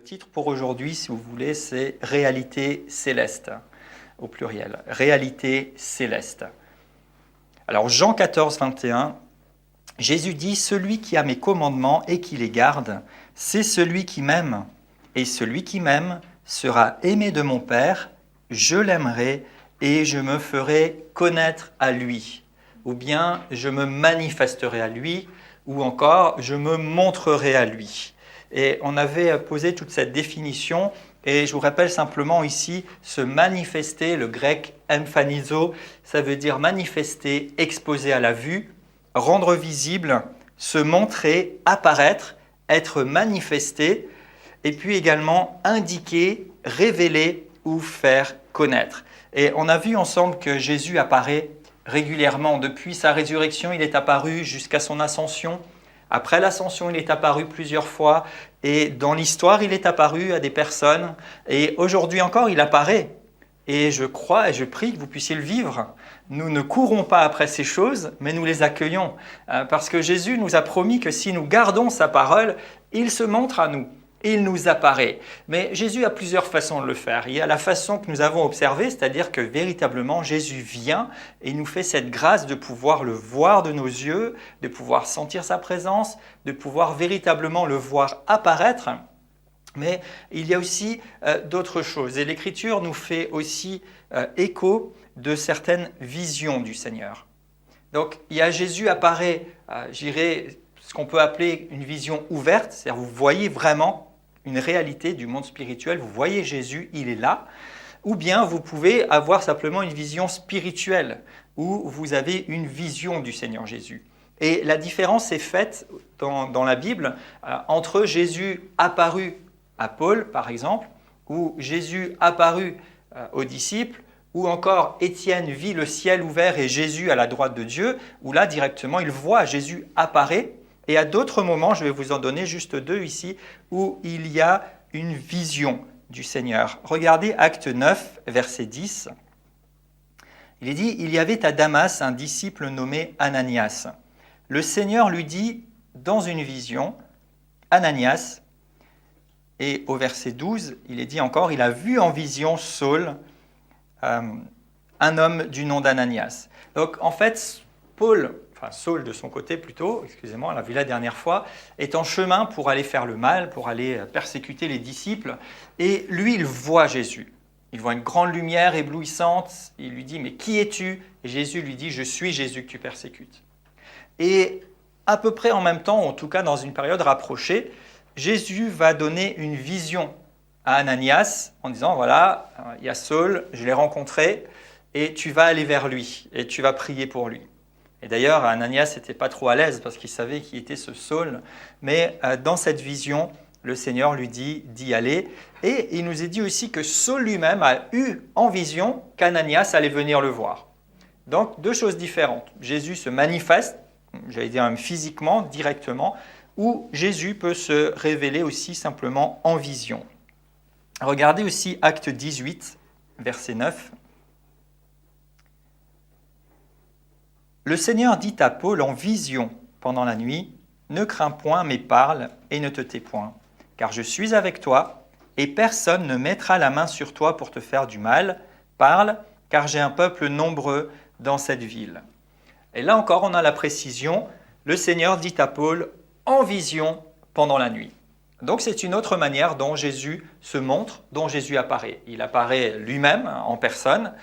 titre pour aujourd'hui, si vous voulez, c'est « Réalité céleste », au pluriel. « Réalité céleste ». Alors, Jean 14, 21, Jésus dit « Celui qui a mes commandements et qui les garde, c'est celui qui m'aime. Et celui qui m'aime sera aimé de mon Père, je l'aimerai et je me ferai connaître à lui. » Ou bien « Je me manifesterai à lui » ou encore « Je me montrerai à lui ». Et on avait posé toute cette définition, et je vous rappelle simplement ici, se manifester, le grec emphanizo, ça veut dire manifester, exposer à la vue, rendre visible, se montrer, apparaître, être manifesté, et puis également indiquer, révéler ou faire connaître. Et on a vu ensemble que Jésus apparaît régulièrement. Depuis sa résurrection, il est apparu jusqu'à son ascension. Après l'ascension, il est apparu plusieurs fois et dans l'histoire, il est apparu à des personnes et aujourd'hui encore, il apparaît. Et je crois et je prie que vous puissiez le vivre. Nous ne courons pas après ces choses, mais nous les accueillons. Parce que Jésus nous a promis que si nous gardons sa parole, il se montre à nous. Il nous apparaît. Mais Jésus a plusieurs façons de le faire. Il y a la façon que nous avons observée, c'est-à-dire que véritablement Jésus vient et nous fait cette grâce de pouvoir le voir de nos yeux, de pouvoir sentir sa présence, de pouvoir véritablement le voir apparaître. Mais il y a aussi d'autres choses. Et l'Écriture nous fait aussi écho de certaines visions du Seigneur. Donc, il y a Jésus apparaît, j'irais, ce qu'on peut appeler une vision ouverte, c'est-à-dire vous voyez vraiment une réalité du monde spirituel, vous voyez Jésus, il est là, ou bien vous pouvez avoir simplement une vision spirituelle, où vous avez une vision du Seigneur Jésus. Et la différence est faite dans la Bible entre Jésus apparu à Paul, par exemple, ou Jésus apparu aux disciples, ou encore Étienne vit le ciel ouvert et Jésus à la droite de Dieu, où là directement il voit Jésus apparaître. Et à d'autres moments, je vais vous en donner juste deux ici, où il y a une vision du Seigneur. Regardez Acte 9, verset 10. Il est dit « Il y avait à Damas un disciple nommé Ananias. Le Seigneur lui dit dans une vision, Ananias, et au verset 12, il est dit encore « Il a vu en vision Saul, un homme du nom d'Ananias. » Donc en fait, Saul de son côté plutôt, excusez-moi, on l'a vu la dernière fois, est en chemin pour aller faire le mal, pour aller persécuter les disciples. Et lui, il voit Jésus. Il voit une grande lumière éblouissante. Il lui dit, mais qui es-tu? Et Jésus lui dit, je suis Jésus que tu persécutes. Et à peu près en même temps, en tout cas dans une période rapprochée, Jésus va donner une vision à Ananias en disant, voilà, il y a Saul, je l'ai rencontré, et tu vas aller vers lui, et tu vas prier pour lui. Et d'ailleurs, Ananias n'était pas trop à l'aise parce qu'il savait qui était ce Saul. Mais dans cette vision, le Seigneur lui dit d'y aller. Et il nous est dit aussi que Saul lui-même a eu en vision qu'Ananias allait venir le voir. Donc, deux choses différentes. Jésus se manifeste, j'allais dire même physiquement, directement, ou Jésus peut se révéler aussi simplement en vision. Regardez aussi Acte 18, verset 9. Le Seigneur dit à Paul en vision pendant la nuit, « Ne crains point, mais parle et ne te tais point, car je suis avec toi, et personne ne mettra la main sur toi pour te faire du mal. Parle, car j'ai un peuple nombreux dans cette ville. » Et là encore, on a la précision, le Seigneur dit à Paul en vision pendant la nuit. Donc c'est une autre manière dont Jésus se montre, dont Jésus apparaît. Il apparaît lui-même en personne.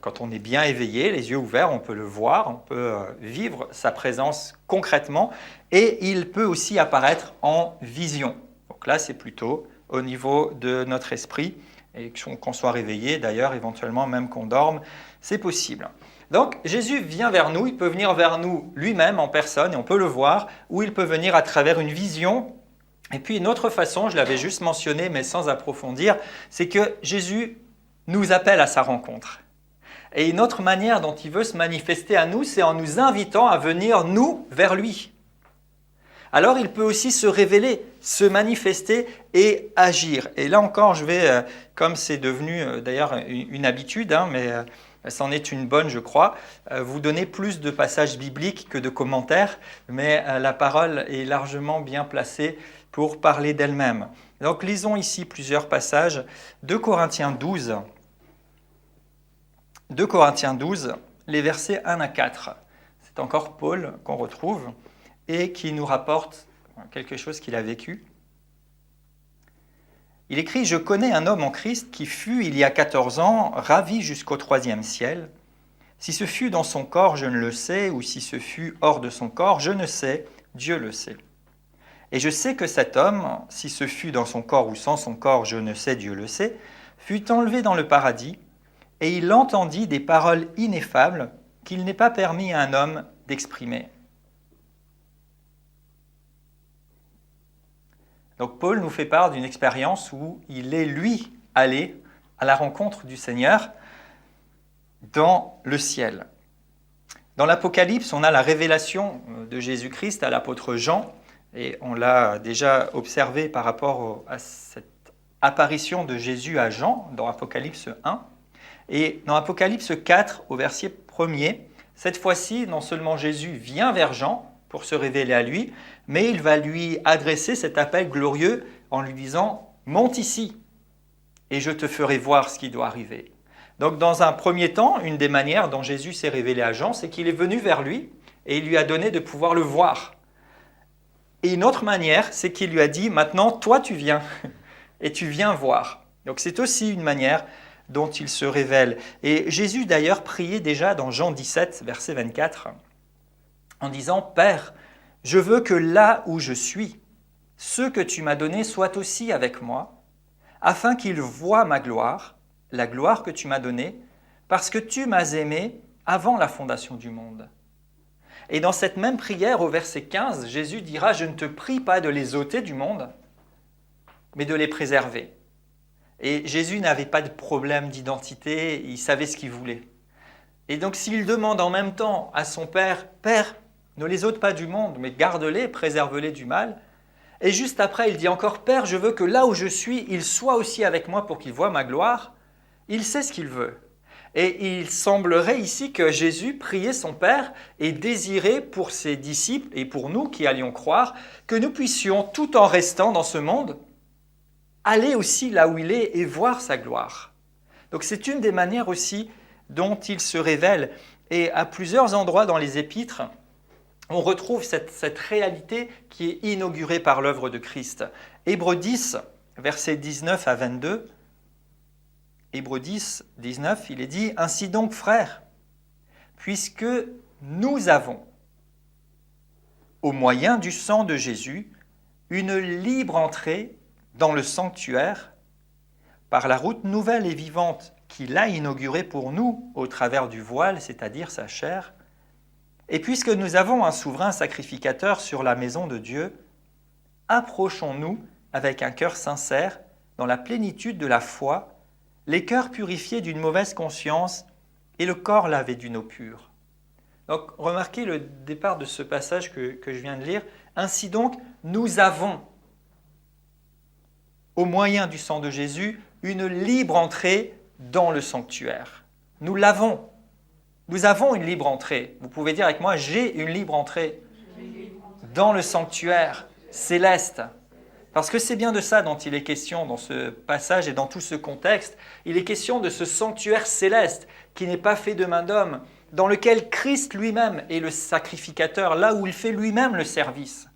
Quand on est bien éveillé, les yeux ouverts, on peut le voir, on peut vivre sa présence concrètement et il peut aussi apparaître en vision. Donc là, c'est plutôt au niveau de notre esprit et qu'on soit réveillé, d'ailleurs, éventuellement même qu'on dorme, c'est possible. Donc Jésus vient vers nous, il peut venir vers nous lui-même en personne et on peut le voir, ou il peut venir à travers une vision. Et puis une autre façon, je l'avais juste mentionné mais sans approfondir, c'est que Jésus nous appelle à sa rencontre. Et une autre manière dont il veut se manifester à nous, c'est en nous invitant à venir, nous, vers lui. Alors, il peut aussi se révéler, se manifester et agir. Et là encore, je vais, comme c'est devenu d'ailleurs une habitude, mais c'en est une bonne, je crois, vous donner plus de passages bibliques que de commentaires, mais la parole est largement bien placée pour parler d'elle-même. Donc lisons ici plusieurs passages. 2 Corinthiens 12, les versets 1 à 4. C'est encore Paul qu'on retrouve et qui nous rapporte quelque chose qu'il a vécu. Il écrit « Je connais un homme en Christ qui fut, il y a 14 ans, ravi jusqu'au 3e ciel. Si ce fut dans son corps, je ne le sais, ou si ce fut hors de son corps, je ne sais, Dieu le sait. Et je sais que cet homme, si ce fut dans son corps ou sans son corps, je ne sais, Dieu le sait, fut enlevé dans le paradis, et il entendit des paroles ineffables qu'il n'est pas permis à un homme d'exprimer. » Donc Paul nous fait part d'une expérience où il est, lui, allé à la rencontre du Seigneur dans le ciel. Dans l'Apocalypse, on a la révélation de Jésus-Christ à l'apôtre Jean, et on l'a déjà observé par rapport à cette apparition de Jésus à Jean dans Apocalypse 1. Et dans Apocalypse 4, au verset 1er, cette fois-ci, non seulement Jésus vient vers Jean pour se révéler à lui, mais il va lui adresser cet appel glorieux en lui disant « Monte ici, et je te ferai voir ce qui doit arriver. » Donc dans un premier temps, une des manières dont Jésus s'est révélé à Jean, c'est qu'il est venu vers lui et il lui a donné de pouvoir le voir. Et une autre manière, c'est qu'il lui a dit « Maintenant, toi tu viens, et tu viens voir. » Donc c'est aussi une manière dont il se révèle. Et Jésus d'ailleurs priait déjà dans Jean 17, verset 24, en disant « Père, je veux que là où je suis, ceux que tu m'as donnés soient aussi avec moi, afin qu'ils voient ma gloire, la gloire que tu m'as donnée, parce que tu m'as aimé avant la fondation du monde. » Et dans cette même prière, au verset 15, Jésus dira « Je ne te prie pas de les ôter du monde, mais de les préserver. » Et Jésus n'avait pas de problème d'identité, il savait ce qu'il voulait. Et donc s'il demande en même temps à son Père « Père, ne les ôte pas du monde, mais garde-les, préserve-les du mal. » Et juste après, il dit encore « Père, je veux que là où je suis, ils soient aussi avec moi pour qu'ils voient ma gloire. » Il sait ce qu'il veut. Et il semblerait ici que Jésus priait son Père et désirait pour ses disciples et pour nous qui allions croire que nous puissions, tout en restant dans ce monde, aller aussi là où il est et voir sa gloire. Donc c'est une des manières aussi dont il se révèle. Et à plusieurs endroits dans les Épîtres, on retrouve cette réalité qui est inaugurée par l'œuvre de Christ. Hébreux 10, versets 19 à 22. Hébreux 10, 19, il est dit « Ainsi donc, frères, puisque nous avons, au moyen du sang de Jésus, une libre entrée dans le sanctuaire, par la route nouvelle et vivante qu'il a inaugurée pour nous au travers du voile, c'est-à-dire sa chair, et puisque nous avons un souverain sacrificateur sur la maison de Dieu, approchons-nous avec un cœur sincère, dans la plénitude de la foi, les cœurs purifiés d'une mauvaise conscience et le corps lavé d'une eau pure. » Donc, remarquez le départ de ce passage que je viens de lire. « Ainsi donc, nous avons, au moyen du sang de Jésus, une libre entrée dans le sanctuaire. » Nous l'avons. Nous avons une libre entrée. Vous pouvez dire avec moi, j'ai une libre entrée dans le sanctuaire céleste. Parce que c'est bien de ça dont il est question dans ce passage et dans tout ce contexte. Il est question de ce sanctuaire céleste qui n'est pas fait de main d'homme, dans lequel Christ lui-même est le sacrificateur, là où il fait lui-même le service.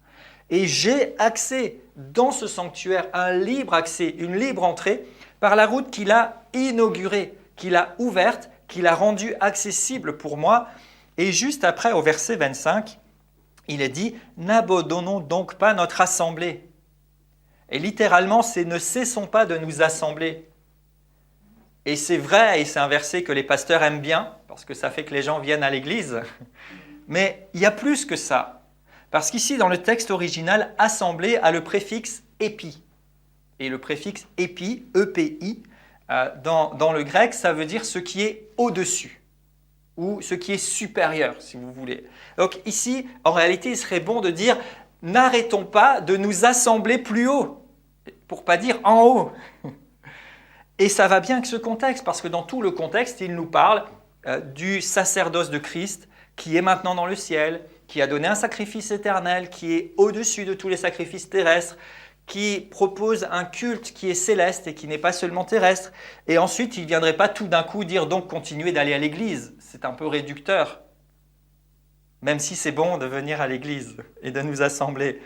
Et j'ai accès dans ce sanctuaire, un libre accès, une libre entrée, par la route qu'il a inaugurée, qu'il a ouverte, qu'il a rendue accessible pour moi. Et juste après, au verset 25, il est dit « N'abandonnons donc pas notre assemblée ». Et littéralement, c'est « ne cessons pas de nous assembler ». Et c'est vrai, et c'est un verset que les pasteurs aiment bien, parce que ça fait que les gens viennent à l'église. Mais il y a plus que ça. Parce qu'ici, dans le texte original, « assemblée » a le préfixe « épi ». Et le préfixe « épi », E-P-I, dans le grec, ça veut dire ce qui est au-dessus, ou ce qui est supérieur, si vous voulez. Donc ici, en réalité, il serait bon de dire « n'arrêtons pas de nous assembler plus haut », pour ne pas dire en haut. Et ça va bien avec ce contexte, parce que dans tout le contexte, il nous parle du sacerdoce de Christ, qui est maintenant dans le ciel, qui a donné un sacrifice éternel, qui est au-dessus de tous les sacrifices terrestres, qui propose un culte qui est céleste et qui n'est pas seulement terrestre. Et ensuite, il ne viendrait pas tout d'un coup dire donc continuez d'aller à l'église. C'est un peu réducteur. Même si c'est bon de venir à l'église et de nous assembler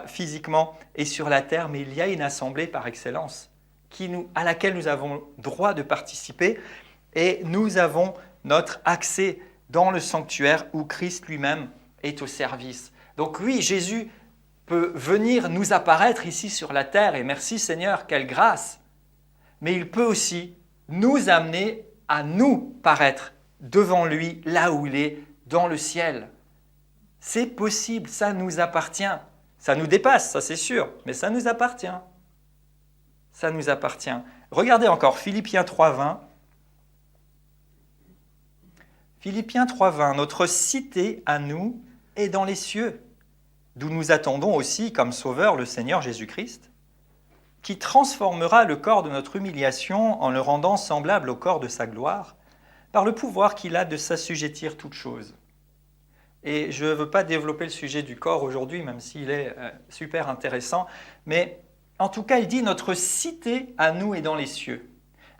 physiquement et sur la terre, mais il y a une assemblée par excellence à laquelle nous avons droit de participer et nous avons notre accès dans le sanctuaire où Christ lui-même est au service. Donc oui, Jésus peut venir nous apparaître ici sur la terre, et merci Seigneur, quelle grâce. Mais il peut aussi nous amener à nous paraître devant lui, là où il est, dans le ciel. C'est possible, ça nous appartient. Ça nous dépasse, ça c'est sûr, mais ça nous appartient. Ça nous appartient. Regardez encore, Philippiens 3,20. Philippiens 3,20, notre cité à nous est dans les cieux, d'où nous attendons aussi comme sauveur le Seigneur Jésus-Christ, qui transformera le corps de notre humiliation en le rendant semblable au corps de sa gloire, par le pouvoir qu'il a de s'assujettir toutes choses. Et je ne veux pas développer le sujet du corps aujourd'hui, même s'il est super intéressant, mais en tout cas, il dit « notre cité à nous est dans les cieux ».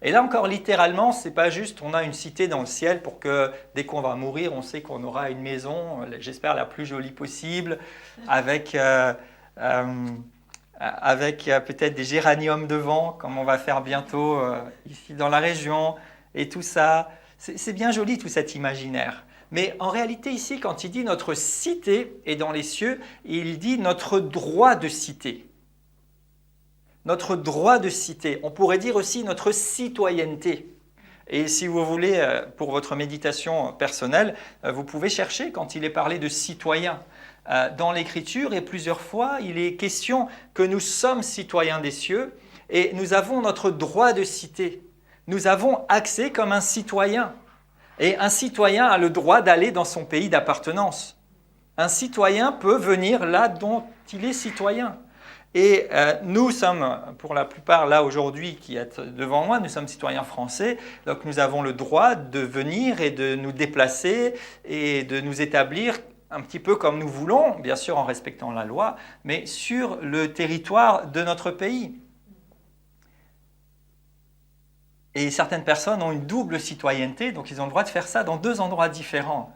Et là encore, littéralement, ce n'est pas juste on a une cité dans le ciel pour que dès qu'on va mourir, on sait qu'on aura une maison, j'espère la plus jolie possible, avec peut-être des géraniums devant, comme on va faire bientôt ici dans la région, et tout ça. C'est bien joli tout cet imaginaire. Mais en réalité ici, quand il dit notre cité est dans les cieux, il dit notre droit de cité. Notre droit de cité. On pourrait dire aussi notre citoyenneté. Et si vous voulez, pour votre méditation personnelle, vous pouvez chercher quand il est parlé de citoyen. Dans l'Écriture, et plusieurs fois, il est question que nous sommes citoyens des cieux et nous avons notre droit de cité. Nous avons accès comme un citoyen. Et un citoyen a le droit d'aller dans son pays d'appartenance. Un citoyen peut venir là dont il est citoyen. Et nous sommes, pour la plupart là aujourd'hui qui êtes devant moi, nous sommes citoyens français, donc nous avons le droit de venir et de nous déplacer et de nous établir un petit peu comme nous voulons, bien sûr en respectant la loi, mais sur le territoire de notre pays. Et certaines personnes ont une double citoyenneté, donc ils ont le droit de faire ça dans 2 endroits différents.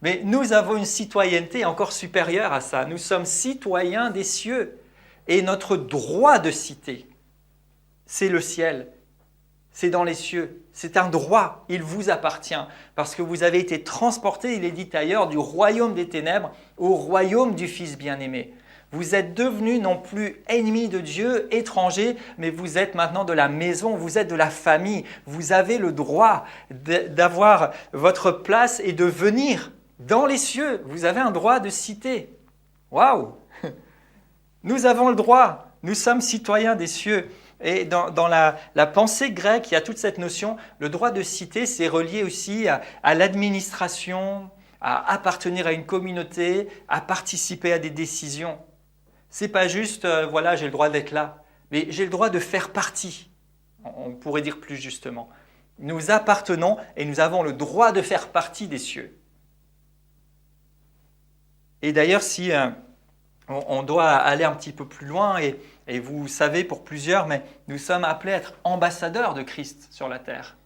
Mais nous avons une citoyenneté encore supérieure à ça. Nous sommes citoyens des cieux. Et notre droit de cité, c'est le ciel. C'est dans les cieux. C'est un droit. Il vous appartient. Parce que vous avez été transportés, il est dit ailleurs, du royaume des ténèbres au royaume du Fils bien-aimé. Vous êtes devenus non plus ennemis de Dieu, étrangers, mais vous êtes maintenant de la maison, vous êtes de la famille. Vous avez le droit d'avoir votre place et de venir dans les cieux. Vous avez un droit de cité. Waouh! Nous avons le droit. Nous sommes citoyens des cieux. Et dans la pensée grecque, il y a toute cette notion. Le droit de cité, c'est relié aussi à l'administration, à appartenir à une communauté, à participer à des décisions. C'est pas juste, voilà, j'ai le droit d'être là, mais j'ai le droit de faire partie. On pourrait dire plus justement. Nous appartenons et nous avons le droit de faire partie des cieux. Et d'ailleurs, si on doit aller un petit peu plus loin, et vous savez pour plusieurs, mais nous sommes appelés à être ambassadeurs de Christ sur la terre.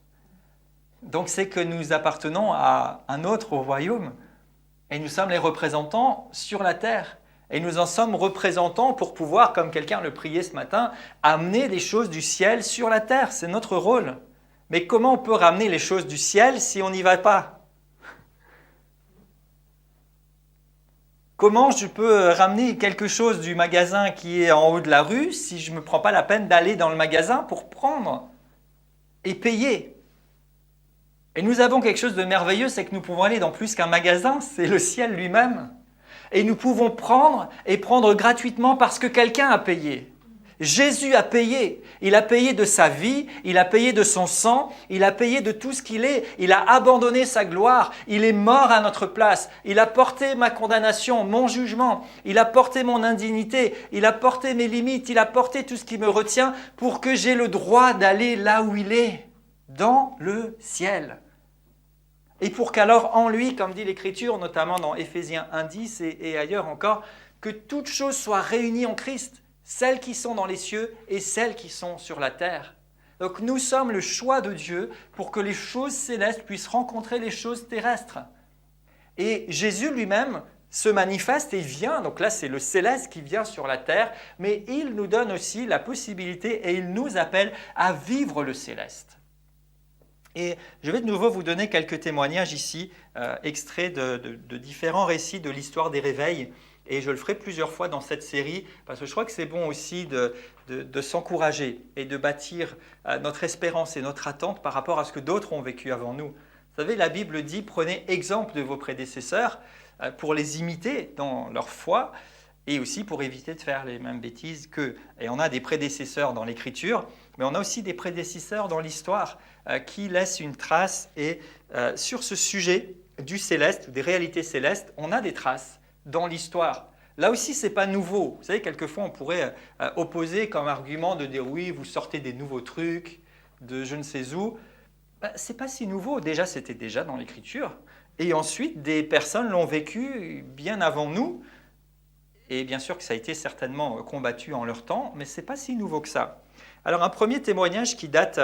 Donc c'est que nous appartenons à un autre royaume, et nous sommes les représentants sur la terre. Et nous en sommes représentants pour pouvoir, comme quelqu'un le priait ce matin, amener les choses du ciel sur la terre. C'est notre rôle. Mais comment on peut ramener les choses du ciel si on n'y va pas ? Comment je peux ramener quelque chose du magasin qui est en haut de la rue si je ne me prends pas la peine d'aller dans le magasin pour prendre et payer ? Et nous avons quelque chose de merveilleux, c'est que nous pouvons aller dans plus qu'un magasin, c'est le ciel lui-même. Et nous pouvons prendre et prendre gratuitement parce que quelqu'un a payé. Jésus a payé. Il a payé de sa vie, il a payé de son sang, il a payé de tout ce qu'il est. Il a abandonné sa gloire. Il est mort à notre place. Il a porté ma condamnation, mon jugement. Il a porté mon indignité. Il a porté mes limites. Il a porté tout ce qui me retient pour que j'aie le droit d'aller là où il est, dans le ciel. Et pour qu'alors en lui, comme dit l'Écriture, notamment dans Éphésiens 1,10 et ailleurs encore, que toute chose soit réunie en Christ, celles qui sont dans les cieux et celles qui sont sur la terre. Donc nous sommes le choix de Dieu pour que les choses célestes puissent rencontrer les choses terrestres. Et Jésus lui-même se manifeste et vient, donc là c'est le céleste qui vient sur la terre, mais il nous donne aussi la possibilité et il nous appelle à vivre le céleste. Et je vais de nouveau vous donner quelques témoignages ici, extraits de différents récits de l'histoire des réveils. Et je le ferai plusieurs fois dans cette série, parce que je crois que c'est bon aussi de s'encourager et de bâtir notre espérance et notre attente par rapport à ce que d'autres ont vécu avant nous. Vous savez, la Bible dit, prenez exemple de vos prédécesseurs pour les imiter dans leur foi et aussi pour éviter de faire les mêmes bêtises qu'eux. Et on a des prédécesseurs dans l'Écriture, mais on a aussi des prédécesseurs dans l'histoire qui laissent une trace. Et sur ce sujet du céleste, des réalités célestes, on a des traces dans l'histoire. Là aussi, ce n'est pas nouveau. Vous savez, quelquefois, on pourrait opposer comme argument de dire oui, vous sortez des nouveaux trucs de je ne sais où. Ce n'est pas si nouveau. Déjà, c'était déjà dans l'Écriture. Et ensuite, des personnes l'ont vécu bien avant nous. Et bien sûr que ça a été certainement combattu en leur temps, mais ce n'est pas si nouveau que ça. Alors, un premier témoignage qui date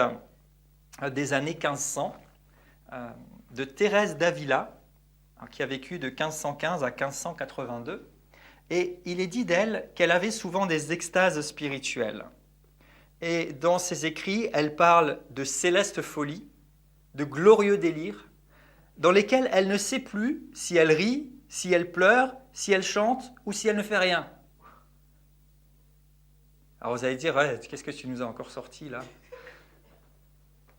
des années 1500, de Thérèse d'Avila, qui a vécu de 1515 à 1582. Et il est dit d'elle qu'elle avait souvent des extases spirituelles. Et dans ses écrits, elle parle de céleste folie, de glorieux délires, dans lesquels elle ne sait plus si elle rit, si elle pleure, si elle chante ou si elle ne fait rien. Alors vous allez dire, ouais, qu'est-ce que tu nous as encore sorti là ?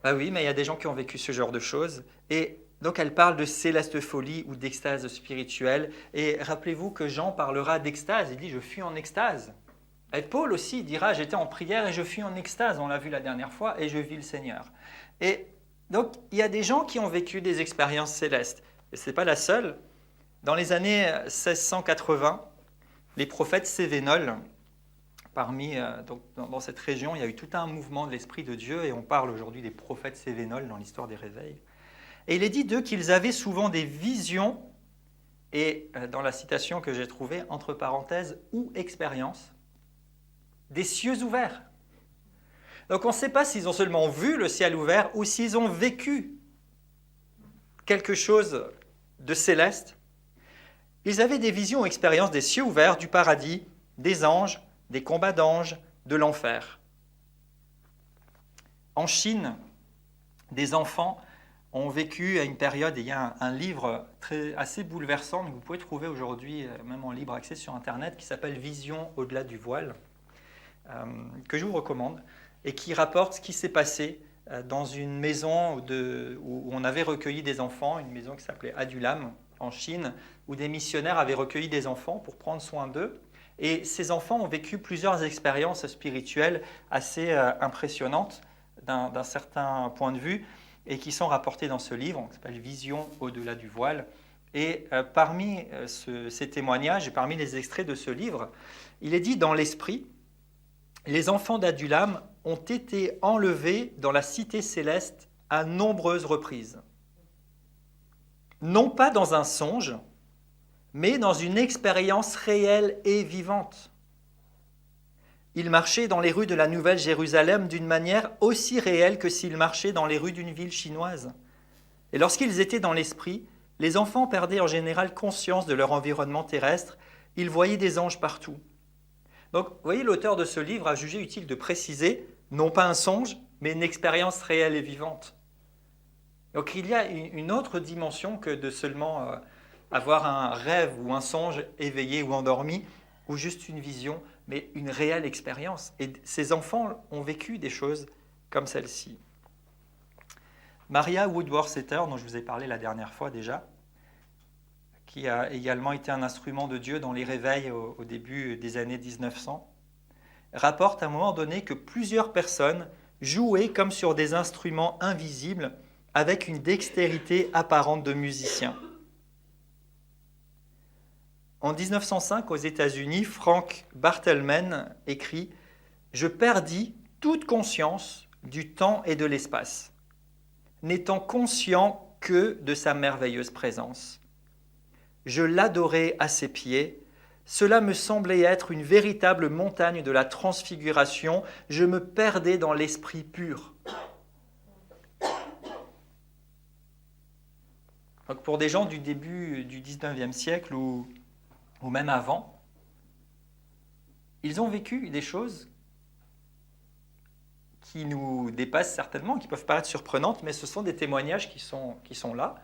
Ah oui, mais il y a des gens qui ont vécu ce genre de choses. Et donc elle parle de céleste folie ou d'extase spirituelle. Et rappelez-vous que Jean parlera d'extase. Il dit « je fus en extase ». Et Paul aussi dira « j'étais en prière et je fus en extase ». On l'a vu la dernière fois et je vis le Seigneur. Et donc il y a des gens qui ont vécu des expériences célestes. Et ce n'est pas la seule. Dans les années 1680, les prophètes cévénols, donc dans cette région, il y a eu tout un mouvement de l'Esprit de Dieu et on parle aujourd'hui des prophètes cévénols dans l'histoire des réveils. Et il est dit d'eux qu'ils avaient souvent des visions, et dans la citation que j'ai trouvée, entre parenthèses, ou expériences, des cieux ouverts. Donc on ne sait pas s'ils ont seulement vu le ciel ouvert ou s'ils ont vécu quelque chose de céleste. Ils avaient des visions ou expériences des cieux ouverts, du paradis, des anges, des combats d'anges, de l'enfer. En Chine, des enfants ont vécu à une période, et il y a un livre assez bouleversant que vous pouvez trouver aujourd'hui, même en libre accès sur Internet, qui s'appelle « Vision au-delà du voile », que je vous recommande, et qui rapporte ce qui s'est passé dans une maison où on avait recueilli des enfants, une maison qui s'appelait Adulam, en Chine, où des missionnaires avaient recueilli des enfants pour prendre soin d'eux. Et ces enfants ont vécu plusieurs expériences spirituelles assez impressionnantes d'un certain point de vue et qui sont rapportées dans ce livre, qui s'appelle « Vision au-delà du voile ». Et parmi ces témoignages et parmi les extraits de ce livre, il est dit dans l'esprit, les enfants d'Adulam ont été enlevés dans la cité céleste à nombreuses reprises. Non pas dans un songe, mais dans une expérience réelle et vivante. Ils marchaient dans les rues de la Nouvelle-Jérusalem d'une manière aussi réelle que s'ils marchaient dans les rues d'une ville chinoise. Et lorsqu'ils étaient dans l'esprit, les enfants perdaient en général conscience de leur environnement terrestre. Ils voyaient des anges partout. Donc, vous voyez, l'auteur de ce livre a jugé utile de préciser, non pas un songe, mais une expérience réelle et vivante. Donc, il y a une autre dimension que de seulement avoir un rêve ou un songe éveillé ou endormi, ou juste une vision, mais une réelle expérience. Et ces enfants ont vécu des choses comme celle-ci. Maria Woodworth-Etter, dont je vous ai parlé la dernière fois déjà, qui a également été un instrument de Dieu dans les réveils au début des années 1900, rapporte à un moment donné que plusieurs personnes jouaient comme sur des instruments invisibles avec une dextérité apparente de musiciens. En 1905, aux États-Unis, Frank Barthelmen écrit « Je perdis toute conscience du temps et de l'espace, n'étant conscient que de sa merveilleuse présence. Je l'adorais à ses pieds, Cela me semblait être une véritable montagne de la transfiguration. Je me perdais dans l'esprit pur. Donc pour des gens du début du 19e siècle ou même avant, ils ont vécu des choses qui nous dépassent certainement, qui peuvent paraître surprenantes, mais ce sont des témoignages qui sont là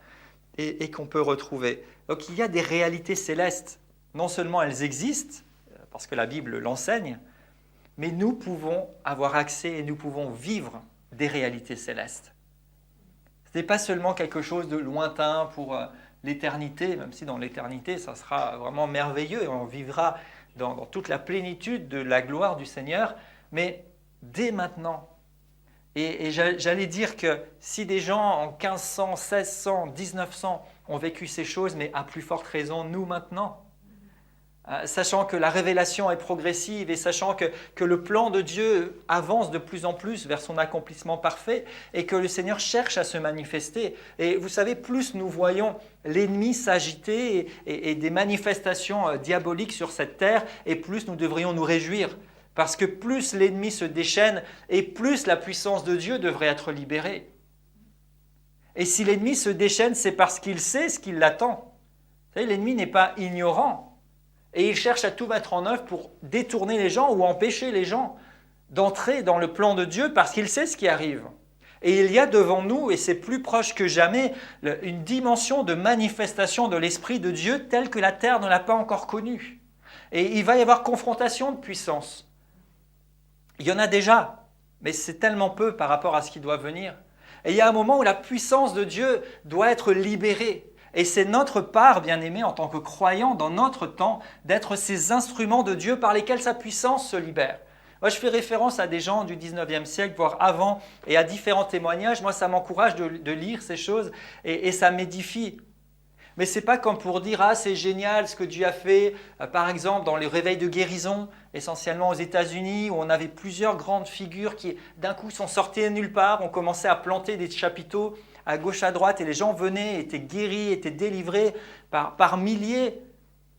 et qu'on peut retrouver. Donc il y a des réalités célestes. Non seulement elles existent, parce que la Bible l'enseigne, mais nous pouvons avoir accès et nous pouvons vivre des réalités célestes. Ce n'est pas seulement quelque chose de lointain pour l'éternité, même si dans l'éternité, ça sera vraiment merveilleux et on vivra dans toute la plénitude de la gloire du Seigneur, mais dès maintenant. Et j'allais dire que si des gens en 1500, 1600, 1900 ont vécu ces choses, mais à plus forte raison, nous maintenant, sachant que la révélation est progressive et sachant que le plan de Dieu avance de plus en plus vers son accomplissement parfait et que le Seigneur cherche à se manifester. Et vous savez, plus nous voyons l'ennemi s'agiter et des manifestations diaboliques sur cette terre, et plus nous devrions nous réjouir. Parce que plus l'ennemi se déchaîne et plus la puissance de Dieu devrait être libérée. Et si l'ennemi se déchaîne, c'est parce qu'il sait ce qui l'attend. Vous savez, l'ennemi n'est pas ignorant. Et il cherche à tout mettre en œuvre pour détourner les gens ou empêcher les gens d'entrer dans le plan de Dieu parce qu'il sait ce qui arrive. Et il y a devant nous, et c'est plus proche que jamais, une dimension de manifestation de l'Esprit de Dieu telle que la terre ne l'a pas encore connue. Et il va y avoir confrontation de puissance. Il y en a déjà, mais c'est tellement peu par rapport à ce qui doit venir. Et il y a un moment où la puissance de Dieu doit être libérée. Et c'est notre part, bien-aimés, en tant que croyants, dans notre temps, d'être ces instruments de Dieu par lesquels sa puissance se libère. Moi, je fais référence à des gens du 19e siècle, voire avant, et à différents témoignages. Moi, ça m'encourage de lire ces choses et ça m'édifie. Mais ce n'est pas comme pour dire « Ah, c'est génial ce que Dieu a fait ». Par exemple, dans les réveils de guérison, essentiellement aux États-Unis, où on avait plusieurs grandes figures qui, d'un coup, sont sorties de nulle part, ont commencé à planter des chapiteaux à gauche, à droite, et les gens venaient, étaient guéris, étaient délivrés par milliers.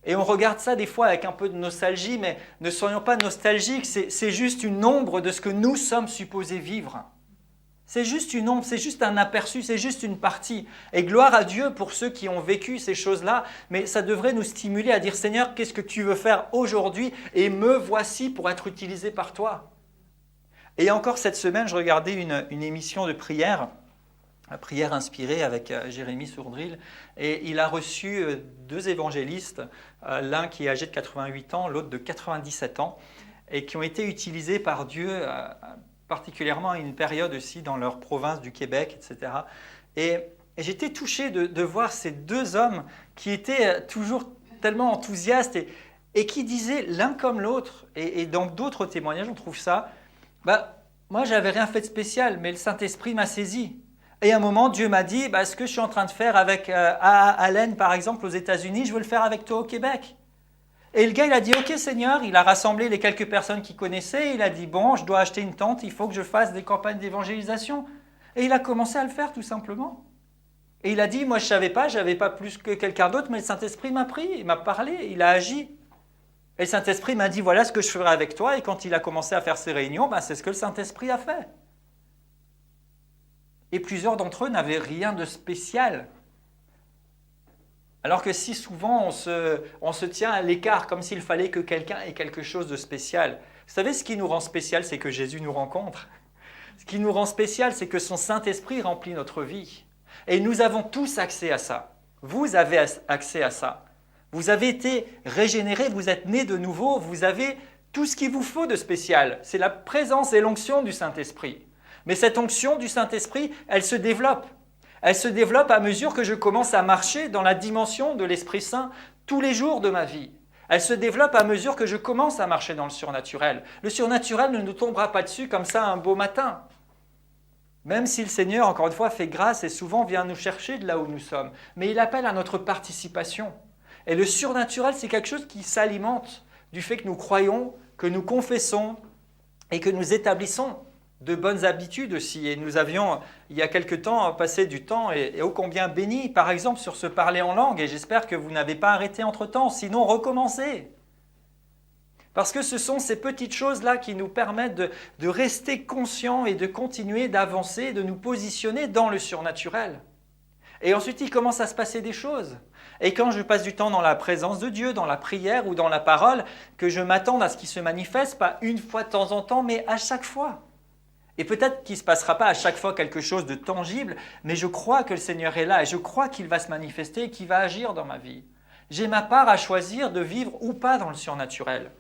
Et on regarde ça des fois avec un peu de nostalgie, mais ne soyons pas nostalgiques, c'est juste une ombre de ce que nous sommes supposés vivre. C'est juste une ombre, c'est juste un aperçu, c'est juste une partie. Et gloire à Dieu pour ceux qui ont vécu ces choses-là, mais ça devrait nous stimuler à dire « Seigneur, qu'est-ce que tu veux faire aujourd'hui ? Et me voici pour être utilisé par toi. » Et encore cette semaine, je regardais une émission de prière inspirée avec Jérémy Sourdril, et il a reçu deux évangélistes, l'un qui est âgé de 88 ans, l'autre de 97 ans, et qui ont été utilisés par Dieu particulièrement à une période aussi dans leur province du Québec, etc. Et j'étais touché de voir ces deux hommes qui étaient toujours tellement enthousiastes et qui disaient l'un comme l'autre, et dans d'autres témoignages on trouve ça, moi j'avais rien fait de spécial, mais le Saint-Esprit m'a saisi. Et à un moment, Dieu m'a dit, ce que je suis en train de faire avec Allen, par exemple, aux États-Unis, je veux le faire avec toi au Québec. Et le gars, il a dit, ok Seigneur, il a rassemblé les quelques personnes qu'il connaissait, il a dit, bon, je dois acheter une tente, il faut que je fasse des campagnes d'évangélisation. Et il a commencé à le faire tout simplement. Et il a dit, moi je ne savais pas, je n'avais pas plus que quelqu'un d'autre, mais le Saint-Esprit m'a pris, il m'a parlé, il a agi. Et le Saint-Esprit m'a dit, voilà ce que je ferai avec toi. Et quand il a commencé à faire ses réunions, c'est ce que le Saint-Esprit a fait. Et plusieurs d'entre eux n'avaient rien de spécial. Alors que si souvent on se tient à l'écart, comme s'il fallait que quelqu'un ait quelque chose de spécial. Vous savez, ce qui nous rend spécial, c'est que Jésus nous rencontre. Ce qui nous rend spécial, c'est que son Saint-Esprit remplit notre vie. Et nous avons tous accès à ça. Vous avez accès à ça. Vous avez été régénérés, vous êtes nés de nouveau, vous avez tout ce qu'il vous faut de spécial. C'est la présence et l'onction du Saint-Esprit. Mais cette onction du Saint-Esprit, elle se développe. Elle se développe à mesure que je commence à marcher dans la dimension de l'Esprit Saint tous les jours de ma vie. Elle se développe à mesure que je commence à marcher dans le surnaturel. Le surnaturel ne nous tombera pas dessus comme ça un beau matin. Même si le Seigneur, encore une fois, fait grâce et souvent vient nous chercher de là où nous sommes. Mais il appelle à notre participation. Et le surnaturel, c'est quelque chose qui s'alimente du fait que nous croyons, que nous confessons et que nous établissons de bonnes habitudes aussi. Et nous avions, il y a quelque temps, passé du temps et ô combien béni, par exemple, sur ce parler en langue. Et j'espère que vous n'avez pas arrêté entre-temps, sinon recommencez. Parce que ce sont ces petites choses-là qui nous permettent de rester conscients et de continuer d'avancer, de nous positionner dans le surnaturel. Et ensuite, il commence à se passer des choses. Et quand je passe du temps dans la présence de Dieu, dans la prière ou dans la parole, que je m'attende à ce qu'il se manifeste, pas une fois de temps en temps, mais à chaque fois. Et peut-être qu'il ne se passera pas à chaque fois quelque chose de tangible, mais je crois que le Seigneur est là et je crois qu'il va se manifester et qu'il va agir dans ma vie. J'ai ma part à choisir de vivre ou pas dans le surnaturel.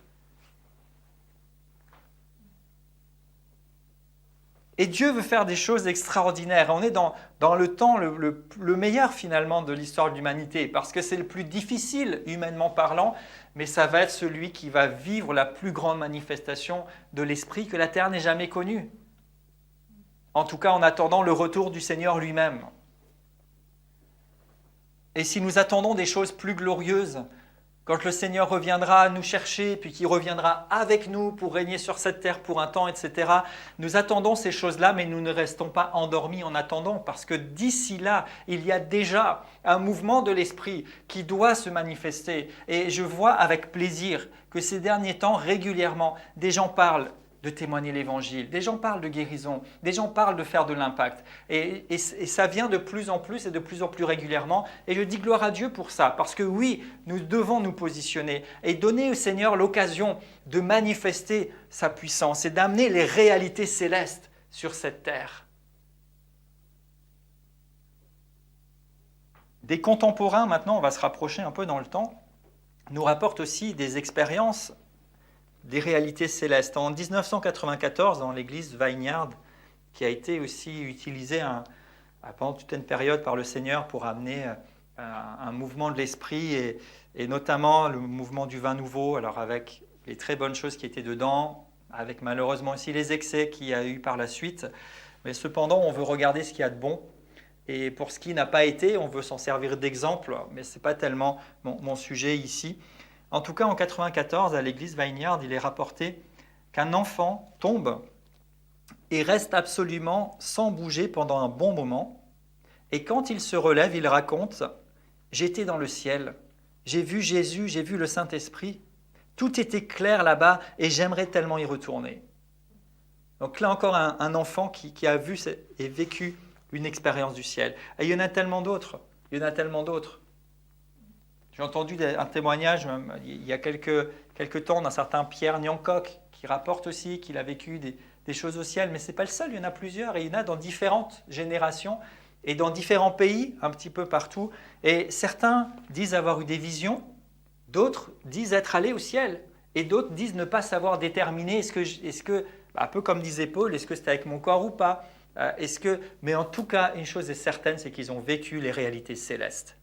Et Dieu veut faire des choses extraordinaires. On est dans le temps le meilleur finalement de l'histoire de l'humanité, parce que c'est le plus difficile humainement parlant, mais ça va être celui qui va vivre la plus grande manifestation de l'Esprit que la terre n'ait jamais connue. En tout cas en attendant le retour du Seigneur lui-même. Et si nous attendons des choses plus glorieuses, quand le Seigneur reviendra nous chercher, puis qu'il reviendra avec nous pour régner sur cette terre pour un temps, etc., nous attendons ces choses-là, mais nous ne restons pas endormis en attendant, parce que d'ici là, il y a déjà un mouvement de l'Esprit qui doit se manifester. Et je vois avec plaisir que ces derniers temps, régulièrement, des gens parlent de témoigner l'Évangile, des gens parlent de guérison, des gens parlent de faire de l'impact. Et ça vient de plus en plus et de plus en plus régulièrement. Et je dis gloire à Dieu pour ça, parce que oui, nous devons nous positionner et donner au Seigneur l'occasion de manifester sa puissance et d'amener les réalités célestes sur cette terre. Des contemporains, maintenant, on va se rapprocher un peu dans le temps, nous rapportent aussi des expériences des réalités célestes. En 1994, dans l'église Vineyard, qui a été aussi utilisée pendant toute une période par le Seigneur pour amener un mouvement de l'esprit et notamment le mouvement du vin nouveau, alors avec les très bonnes choses qui étaient dedans, avec malheureusement aussi les excès qu'il y a eu par la suite. Mais cependant, on veut regarder ce qu'il y a de bon. Et pour ce qui n'a pas été, on veut s'en servir d'exemple, mais ce n'est pas tellement mon sujet ici. En tout cas, en 1994, à l'église Vineyard, il est rapporté qu'un enfant tombe et reste absolument sans bouger pendant un bon moment. Et quand il se relève, il raconte « J'étais dans le ciel, j'ai vu Jésus, j'ai vu le Saint-Esprit. Tout était clair là-bas et j'aimerais tellement y retourner. » Donc là encore, un enfant qui a vu et vécu une expérience du ciel. Et il y en a tellement d'autres. Il y en a tellement d'autres. J'ai entendu un témoignage il y a quelques temps d'un certain Pierre Nyankok qui rapporte aussi qu'il a vécu des choses au ciel, mais ce n'est pas le seul, il y en a plusieurs et il y en a dans différentes générations et dans différents pays, un petit peu partout. Et certains disent avoir eu des visions, d'autres disent être allés au ciel et d'autres disent ne pas savoir déterminer est-ce que un peu comme disait Paul, est-ce que c'était avec mon corps ou pas mais en tout cas, une chose est certaine, c'est qu'ils ont vécu les réalités célestes.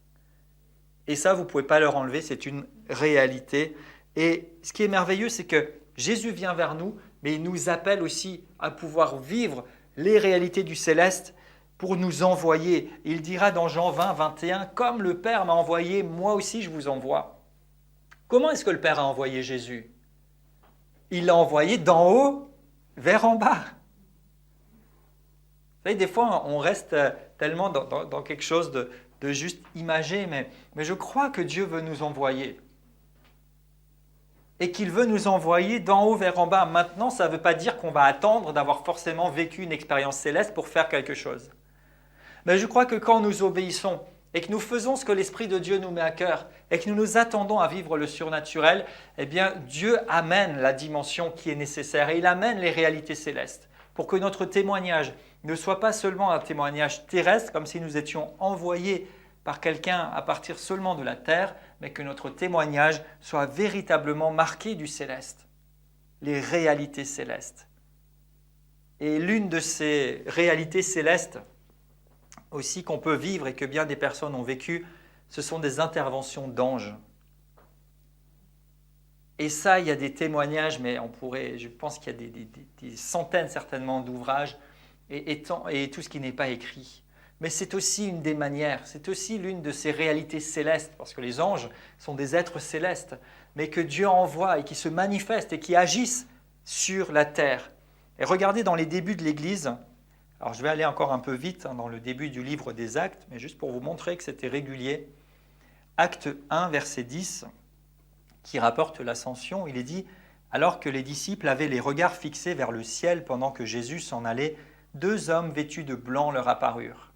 Et ça, vous ne pouvez pas leur enlever, c'est une réalité. Et ce qui est merveilleux, c'est que Jésus vient vers nous, mais il nous appelle aussi à pouvoir vivre les réalités du céleste pour nous envoyer. Il dira dans Jean 20, 21, « Comme le Père m'a envoyé, moi aussi je vous envoie. » Comment est-ce que le Père a envoyé Jésus? Il l'a envoyé d'en haut vers en bas. Vous savez, des fois, on reste tellement dans quelque chose de juste imagé, mais je crois que Dieu veut nous envoyer. Et qu'il veut nous envoyer d'en haut vers en bas. Maintenant, ça ne veut pas dire qu'on va attendre d'avoir forcément vécu une expérience céleste pour faire quelque chose. Mais je crois que quand nous obéissons et que nous faisons ce que l'Esprit de Dieu nous met à cœur et que nous nous attendons à vivre le surnaturel, eh bien, Dieu amène la dimension qui est nécessaire et il amène les réalités célestes pour que notre témoignage ne soit pas seulement un témoignage terrestre, comme si nous étions envoyés par quelqu'un à partir seulement de la terre, mais que notre témoignage soit véritablement marqué du céleste, les réalités célestes. Et l'une de ces réalités célestes aussi qu'on peut vivre et que bien des personnes ont vécu, ce sont des interventions d'anges. Et ça, il y a des témoignages, mais je pense qu'il y a des centaines certainement d'ouvrages et tout ce qui n'est pas écrit. Mais c'est aussi une des manières, c'est aussi l'une de ces réalités célestes, parce que les anges sont des êtres célestes, mais que Dieu envoie et qui se manifestent et qui agissent sur la terre. Et regardez dans les débuts de l'Église, alors je vais aller encore un peu vite dans le début du livre des Actes, mais juste pour vous montrer que c'était régulier. Acte 1, verset 10, qui rapporte l'ascension, il est dit « Alors que les disciples avaient les regards fixés vers le ciel pendant que Jésus s'en allait, 2 hommes vêtus de blanc leur apparurent.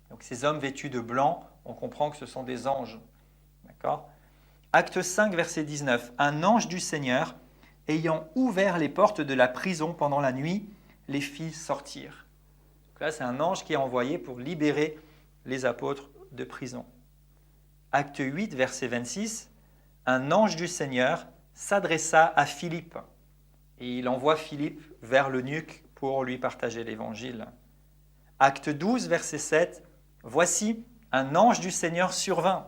Donc ces hommes vêtus de blanc, on comprend que ce sont des anges. D'accord ? Acte 5, verset 19. Un ange du Seigneur, ayant ouvert les portes de la prison pendant la nuit, les fit sortir. Donc là, c'est un ange qui est envoyé pour libérer les apôtres de prison. Acte 8, verset 26. Un ange du Seigneur s'adressa à Philippe. Et il envoie Philippe vers l'eunuque pour lui partager l'évangile. Acte 12, verset 7. Voici, un ange du Seigneur survint.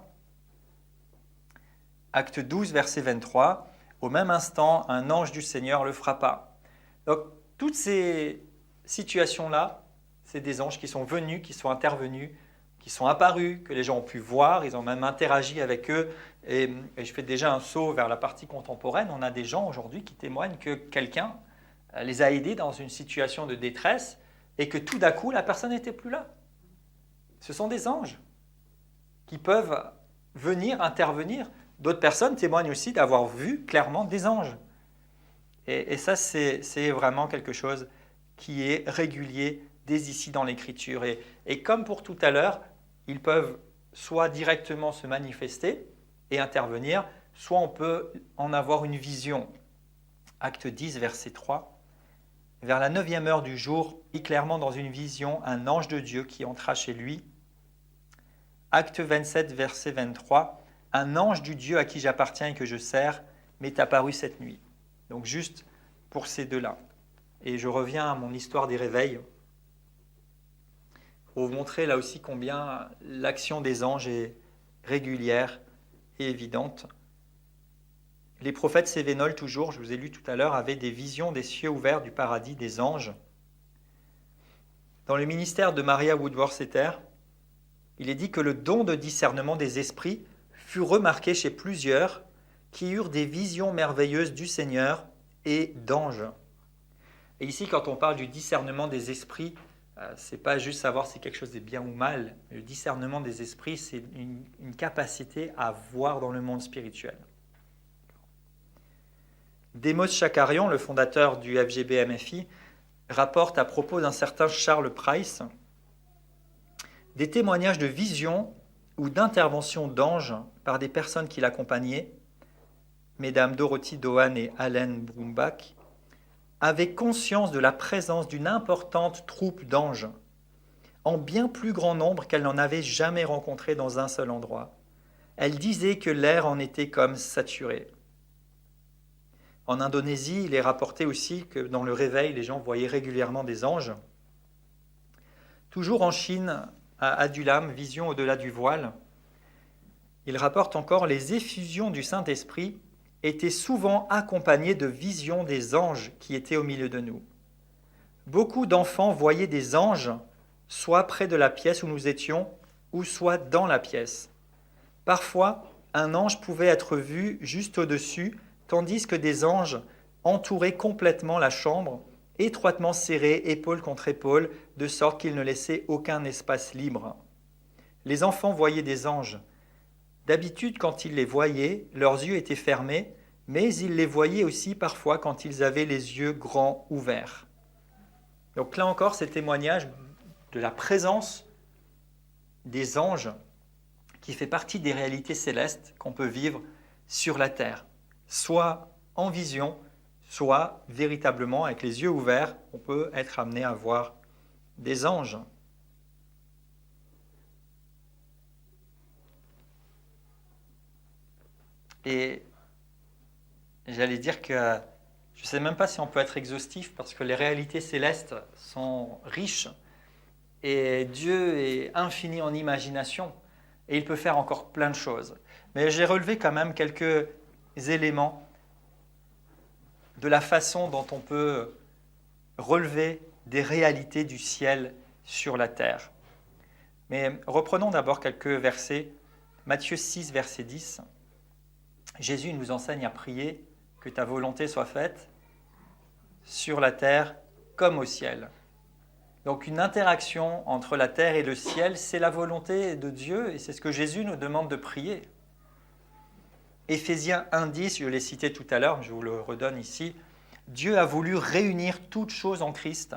Acte 12, verset 23. Au même instant, un ange du Seigneur le frappa. Donc, toutes ces situations-là, c'est des anges qui sont venus, qui sont intervenus, qui sont apparus, que les gens ont pu voir, ils ont même interagi avec eux. Et je fais déjà un saut vers la partie contemporaine. On a des gens aujourd'hui qui témoignent que quelqu'un les a aidés dans une situation de détresse et que tout d'un coup, la personne n'était plus là. Ce sont des anges qui peuvent venir intervenir. D'autres personnes témoignent aussi d'avoir vu clairement des anges. Et ça, c'est vraiment quelque chose qui est régulier dès ici dans l'Écriture. Et comme pour tout à l'heure, ils peuvent soit directement se manifester et intervenir, soit on peut en avoir une vision. Acte 10, verset 3. Vers la 9e heure du jour, et clairement dans une vision, un ange de Dieu qui entra chez lui. Acte 27, verset 23. Un ange du Dieu à qui j'appartiens et que je sers m'est apparu cette nuit. Donc juste pour ces deux-là. Et je reviens à mon histoire des réveils, pour vous montrer là aussi combien l'action des anges est régulière et évidente. Les prophètes cévénols, toujours, je vous ai lu tout à l'heure, avaient des visions des cieux ouverts du paradis des anges. Dans le ministère de Maria Woodworth-Etter, il est dit que le don de discernement des esprits fut remarqué chez plusieurs qui eurent des visions merveilleuses du Seigneur et d'anges. Et ici, quand on parle du discernement des esprits, ce n'est pas juste savoir si quelque chose est bien ou mal. Le discernement des esprits, c'est une capacité à voir dans le monde spirituel. Demos Shakarian, le fondateur du FGB-MFI, rapporte à propos d'un certain Charles Price des témoignages de visions ou d'interventions d'anges par des personnes qui l'accompagnaient, mesdames Dorothy Dohan et Allen Brumbach, avaient conscience de la présence d'une importante troupe d'anges, en bien plus grand nombre qu'elles n'en avaient jamais rencontré dans un seul endroit. Elles disaient que l'air en était comme saturé. En Indonésie, il est rapporté aussi que dans le réveil, les gens voyaient régulièrement des anges. Toujours en Chine, à Adulam, vision au-delà du voile, il rapporte encore les effusions du Saint-Esprit étaient souvent accompagnées de visions des anges qui étaient au milieu de nous. Beaucoup d'enfants voyaient des anges, soit près de la pièce où nous étions, ou soit dans la pièce. Parfois, un ange pouvait être vu juste au-dessus, tandis que des anges entouraient complètement la chambre, étroitement serrés, épaule contre épaule, de sorte qu'ils ne laissaient aucun espace libre. Les enfants voyaient des anges. D'habitude, quand ils les voyaient, leurs yeux étaient fermés, mais ils les voyaient aussi parfois quand ils avaient les yeux grands ouverts. Donc là encore, c'est le témoignage de la présence des anges qui fait partie des réalités célestes qu'on peut vivre sur la terre, soit en vision, soit véritablement avec les yeux ouverts, on peut être amené à voir des anges. Et j'allais dire que je ne sais même pas si on peut être exhaustif parce que les réalités célestes sont riches et Dieu est infini en imagination et il peut faire encore plein de choses. Mais j'ai relevé quand même quelques éléments de la façon dont on peut relever des réalités du ciel sur la terre. Mais reprenons d'abord quelques versets. Matthieu 6, verset 10. Jésus nous enseigne à prier que ta volonté soit faite sur la terre comme au ciel. Donc une interaction entre la terre et le ciel, c'est la volonté de Dieu et c'est ce que Jésus nous demande de prier. Éphésiens 1,10, je l'ai cité tout à l'heure, je vous le redonne ici. Dieu a voulu réunir toutes choses en Christ,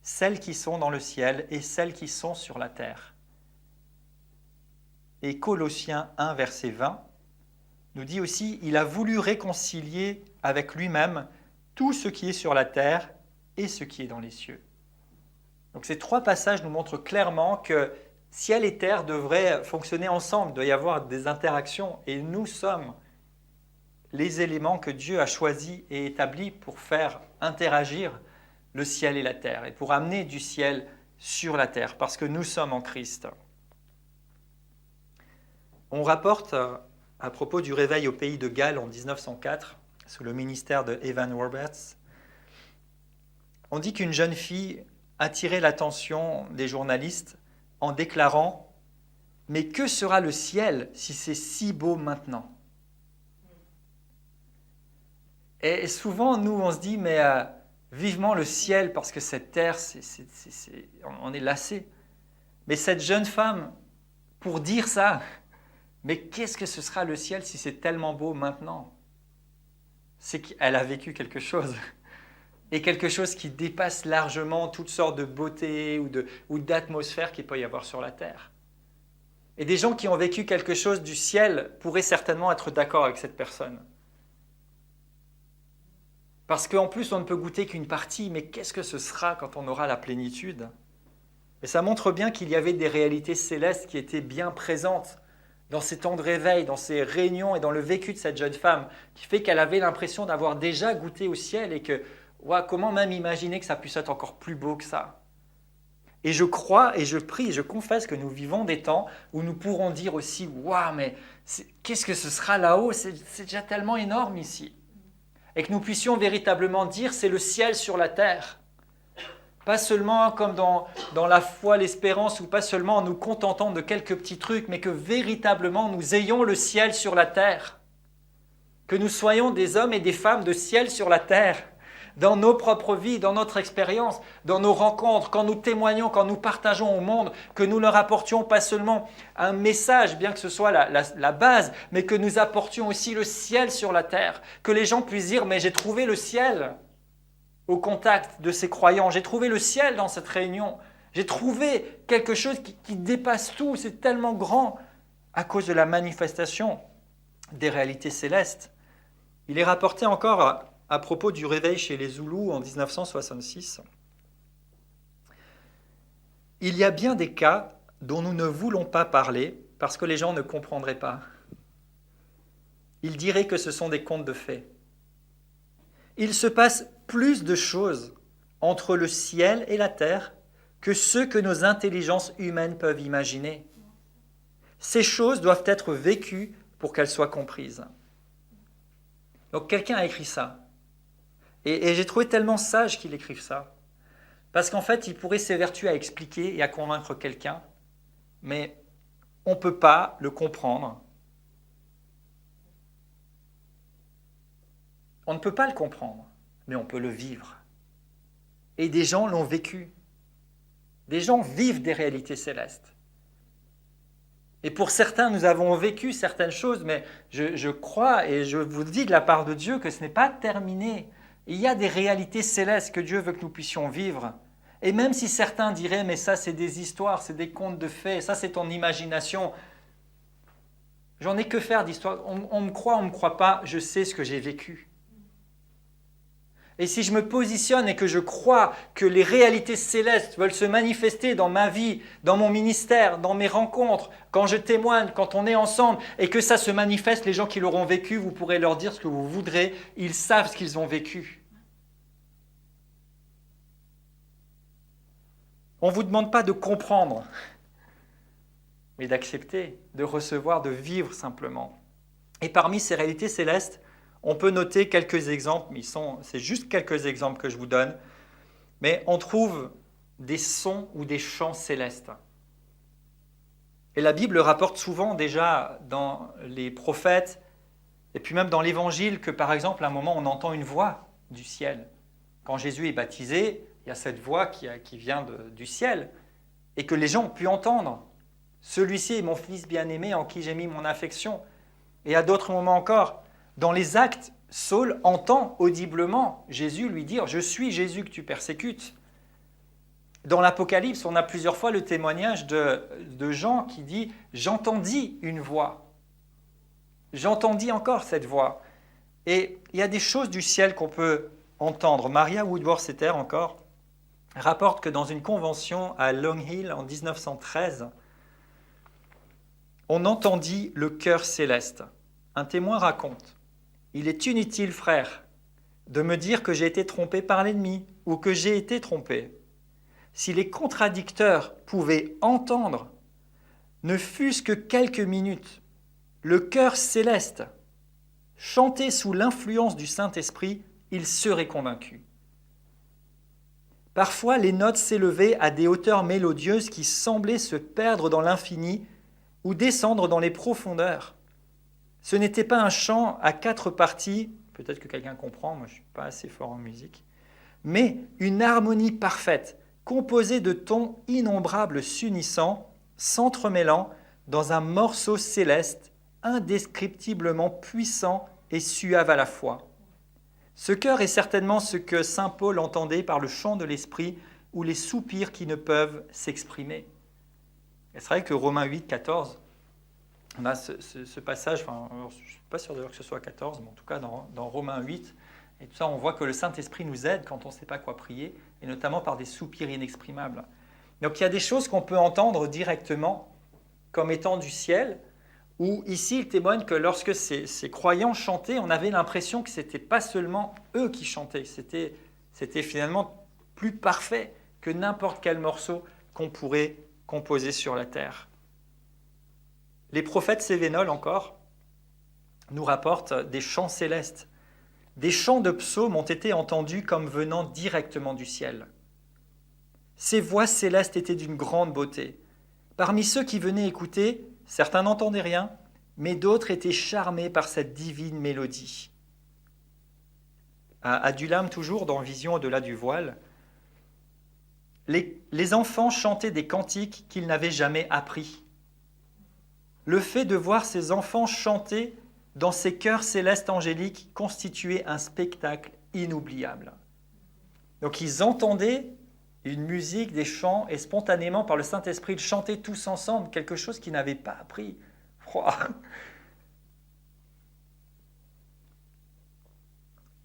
celles qui sont dans le ciel et celles qui sont sur la terre. Et Colossiens 1, verset 20, nous dit aussi, il a voulu réconcilier avec lui-même tout ce qui est sur la terre et ce qui est dans les cieux. Donc ces trois passages nous montrent clairement que ciel et terre devraient fonctionner ensemble, il doit y avoir des interactions, et nous sommes les éléments que Dieu a choisis et établis pour faire interagir le ciel et la terre, et pour amener du ciel sur la terre, parce que nous sommes en Christ. On rapporte à propos du réveil au pays de Galles en 1904, sous le ministère de Evan Roberts, on dit qu'une jeune fille attirait l'attention des journalistes en déclarant « Mais que sera le ciel si c'est si beau maintenant ?» Et souvent, nous, on se dit « Mais vivement le ciel, parce que cette terre, on est lassé. » Mais cette jeune femme, pour dire ça, mais qu'est-ce que ce sera le ciel si c'est tellement beau maintenant? C'est qu'elle a vécu quelque chose. Et quelque chose qui dépasse largement toutes sortes de beautés ou d'atmosphères qu'il peut y avoir sur la terre. Et des gens qui ont vécu quelque chose du ciel pourraient certainement être d'accord avec cette personne. Parce qu'en plus, on ne peut goûter qu'une partie, mais qu'est-ce que ce sera quand on aura la plénitude? Et ça montre bien qu'il y avait des réalités célestes qui étaient bien présentes dans ces temps de réveil, dans ces réunions et dans le vécu de cette jeune femme, qui fait qu'elle avait l'impression d'avoir déjà goûté au ciel et que comment même imaginer que ça puisse être encore plus beau que ça? Et je crois et je prie et je confesse que nous vivons des temps où nous pourrons dire aussi « Waouh, mais qu'est-ce que ce sera là-haut? C'est déjà tellement énorme ici. » Et que nous puissions véritablement dire « C'est le ciel sur la terre. » Pas seulement comme dans la foi, l'espérance, ou pas seulement en nous contentant de quelques petits trucs, mais que véritablement nous ayons le ciel sur la terre. Que nous soyons des hommes et des femmes de ciel sur la terre. Dans nos propres vies, dans notre expérience, dans nos rencontres, quand nous témoignons, quand nous partageons au monde, que nous leur apportions pas seulement un message, bien que ce soit la base, mais que nous apportions aussi le ciel sur la terre. Que les gens puissent dire « mais j'ai trouvé le ciel au contact de ces croyants, j'ai trouvé le ciel dans cette réunion, j'ai trouvé quelque chose qui dépasse tout, c'est tellement grand à cause de la manifestation des réalités célestes. » Il est rapporté encore à propos du réveil chez les Zoulous en 1966. Il y a bien des cas dont nous ne voulons pas parler parce que les gens ne comprendraient pas. Ils diraient que ce sont des contes de fées. Il se passe plus de choses entre le ciel et la terre que ce que nos intelligences humaines peuvent imaginer. Ces choses doivent être vécues pour qu'elles soient comprises. Donc quelqu'un a écrit ça. Et j'ai trouvé tellement sage qu'il écrive ça. Parce qu'en fait, il pourrait s'évertuer à expliquer et à convaincre quelqu'un, mais on ne peut pas le comprendre. On ne peut pas le comprendre, mais on peut le vivre. Et des gens l'ont vécu. Des gens vivent des réalités célestes. Et pour certains, nous avons vécu certaines choses, mais je crois et je vous dis de la part de Dieu que ce n'est pas terminé. Il y a des réalités célestes que Dieu veut que nous puissions vivre. Et même si certains diraient « mais ça c'est des histoires, c'est des contes de fées, ça c'est ton imagination », j'en ai que faire d'histoire. On me croit, on ne me croit pas, je sais ce que j'ai vécu. Et si je me positionne et que je crois que les réalités célestes veulent se manifester dans ma vie, dans mon ministère, dans mes rencontres, quand je témoigne, quand on est ensemble, et que ça se manifeste, les gens qui l'auront vécu, vous pourrez leur dire ce que vous voudrez, ils savent ce qu'ils ont vécu. On ne vous demande pas de comprendre, mais d'accepter, de recevoir, de vivre simplement. Et parmi ces réalités célestes, on peut noter quelques exemples, mais c'est juste quelques exemples que je vous donne, mais on trouve des sons ou des chants célestes. Et la Bible rapporte souvent déjà dans les prophètes, et puis même dans l'Évangile, que par exemple, à un moment, on entend une voix du ciel. Quand Jésus est baptisé, il y a cette voix qui vient du ciel, et que les gens ont pu entendre. Celui-ci est mon fils bien-aimé en qui j'ai mis mon affection. Et à d'autres moments encore, dans les actes, Saul entend audiblement Jésus lui dire « Je suis Jésus que tu persécutes ». Dans l'Apocalypse, on a plusieurs fois le témoignage de Jean qui dit « J'entendis une voix ». J'entendis encore cette voix. Et il y a des choses du ciel qu'on peut entendre. Maria Woodworth-Etter encore rapporte que dans une convention à Long Hill en 1913, on entendit le chœur céleste. Un témoin raconte « Il est inutile, frère, de me dire que j'ai été trompé par l'ennemi ou que j'ai été trompé. Si les contradicteurs pouvaient entendre, ne fût-ce que quelques minutes, le chœur céleste, chanté sous l'influence du Saint-Esprit, ils seraient convaincus. Parfois, les notes s'élevaient à des hauteurs mélodieuses qui semblaient se perdre dans l'infini ou descendre dans les profondeurs. Ce n'était pas un chant à 4 parties, peut-être que quelqu'un comprend, moi je ne suis pas assez fort en musique, mais une harmonie parfaite, composée de tons innombrables s'unissant, s'entremêlant dans un morceau céleste indescriptiblement puissant et suave à la fois. Ce chœur est certainement ce que saint Paul entendait par le chant de l'esprit ou les soupirs qui ne peuvent s'exprimer. Et c'est vrai que Romains 8, 14, on a ce passage, je ne suis pas sûr d'ailleurs que ce soit 14, mais en tout cas dans Romains 8, et tout ça, on voit que le Saint-Esprit nous aide quand on ne sait pas quoi prier, et notamment par des soupirs inexprimables. Donc il y a des choses qu'on peut entendre directement comme étant du ciel, où ici il témoigne que lorsque ces croyants chantaient, on avait l'impression que ce n'était pas seulement eux qui chantaient, c'était finalement plus parfait que n'importe quel morceau qu'on pourrait composer sur la terre. Les prophètes cévénols encore nous rapportent des chants célestes. Des chants de psaumes ont été entendus comme venant directement du ciel. Ces voix célestes étaient d'une grande beauté. Parmi ceux qui venaient écouter, certains n'entendaient rien, mais d'autres étaient charmés par cette divine mélodie. À Adulam, toujours dans Vision au-delà du voile, les enfants chantaient des cantiques qu'ils n'avaient jamais appris. Le fait de voir ces enfants chanter dans ces chœurs célestes angéliques constituait un spectacle inoubliable. Donc ils entendaient une musique, des chants, et spontanément, par le Saint-Esprit, ils chantaient tous ensemble quelque chose qu'ils n'avaient pas appris.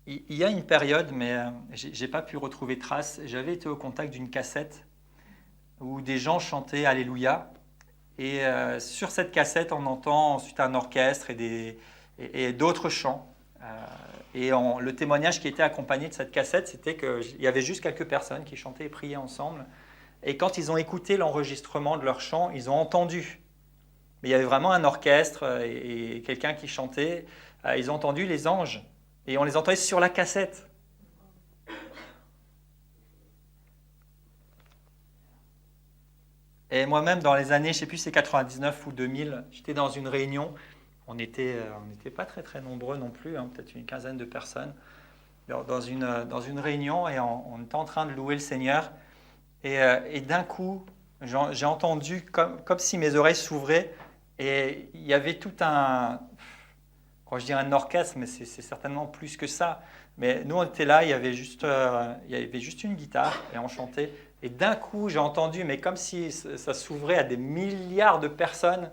Il y a une période, mais je n'ai pas pu retrouver trace, j'avais été au contact d'une cassette où des gens chantaient Alléluia, et sur cette cassette, on entend ensuite un orchestre et d'autres chants. Le témoignage qui était accompagné de cette cassette, c'était qu'il y avait juste quelques personnes qui chantaient et priaient ensemble. Et quand ils ont écouté l'enregistrement de leur chant, ils ont entendu. Mais il y avait vraiment un orchestre et quelqu'un qui chantait. Ils ont entendu les anges. Et on les entendait sur la cassette. Et moi-même, dans les années, je ne sais plus si c'est 99 ou 2000, j'étais dans une réunion. On n'était pas très très nombreux non plus, peut-être une quinzaine de personnes, dans une réunion, et on était en train de louer le Seigneur. Et d'un coup, j'ai entendu comme si mes oreilles s'ouvraient, et il y avait tout quand je dis un orchestre, mais c'est certainement plus que ça. Mais nous, on était là, il y avait juste une guitare, et on chantait. Et d'un coup, j'ai entendu, mais comme si ça s'ouvrait à des milliards de personnes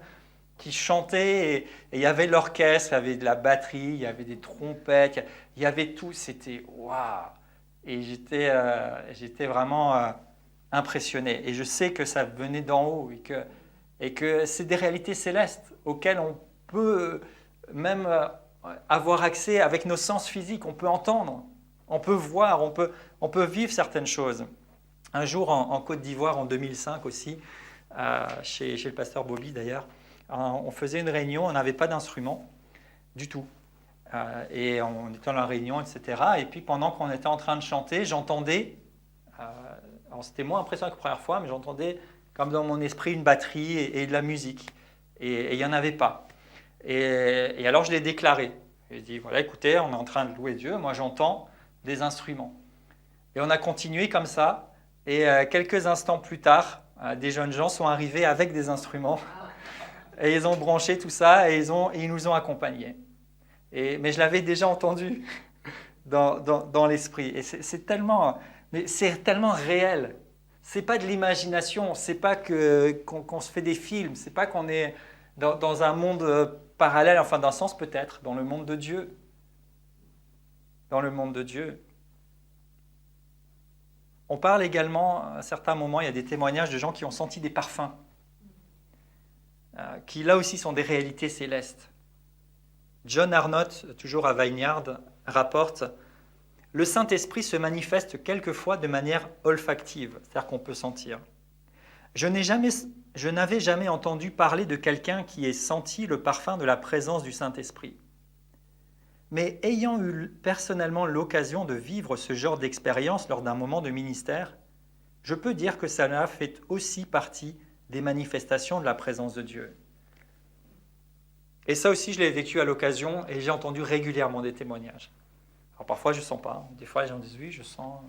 qui chantaient, et il y avait l'orchestre, il y avait de la batterie, il y avait des trompettes, il y avait tout, c'était waouh! Et j'étais vraiment impressionné. Et je sais que ça venait d'en haut, et que c'est des réalités célestes auxquelles on peut même avoir accès avec nos sens physiques, on peut entendre, on peut voir, on peut vivre certaines choses. Un jour, en Côte d'Ivoire, en 2005 aussi, chez le pasteur Bobby d'ailleurs, on faisait une réunion, on n'avait pas d'instrument du tout. Et on était dans la réunion, etc. Et puis pendant qu'on était en train de chanter, j'entendais, alors c'était moins impressionnant que la première fois, mais j'entendais comme dans mon esprit une batterie et de la musique. Et il n'y en avait pas. Et alors je l'ai déclaré. J'ai dit, voilà, écoutez, on est en train de louer Dieu, moi j'entends des instruments. Et on a continué comme ça. Et quelques instants plus tard, des jeunes gens sont arrivés avec des instruments. Et ils ont branché tout ça et ils nous ont accompagnés. Mais je l'avais déjà entendu dans l'esprit. Et c'est tellement réel. C'est pas de l'imagination, c'est pas qu'on se fait des films, c'est pas qu'on est dans un monde parallèle, enfin d'un sens peut-être, dans le monde de Dieu. Dans le monde de Dieu. On parle également, à certains moments, il y a des témoignages de gens qui ont senti des parfums, qui là aussi sont des réalités célestes. John Arnott, toujours à Vineyard, rapporte « Le Saint-Esprit se manifeste quelquefois de manière olfactive, c'est-à-dire qu'on peut sentir. Je n'avais jamais entendu parler de quelqu'un qui ait senti le parfum de la présence du Saint-Esprit. Mais ayant eu personnellement l'occasion de vivre ce genre d'expérience lors d'un moment de ministère, je peux dire que cela fait aussi partie des manifestations de la présence de Dieu. » Et ça aussi, je l'ai vécu à l'occasion et j'ai entendu régulièrement des témoignages. Alors parfois, je ne sens pas. Des fois, les gens disent « oui, je sens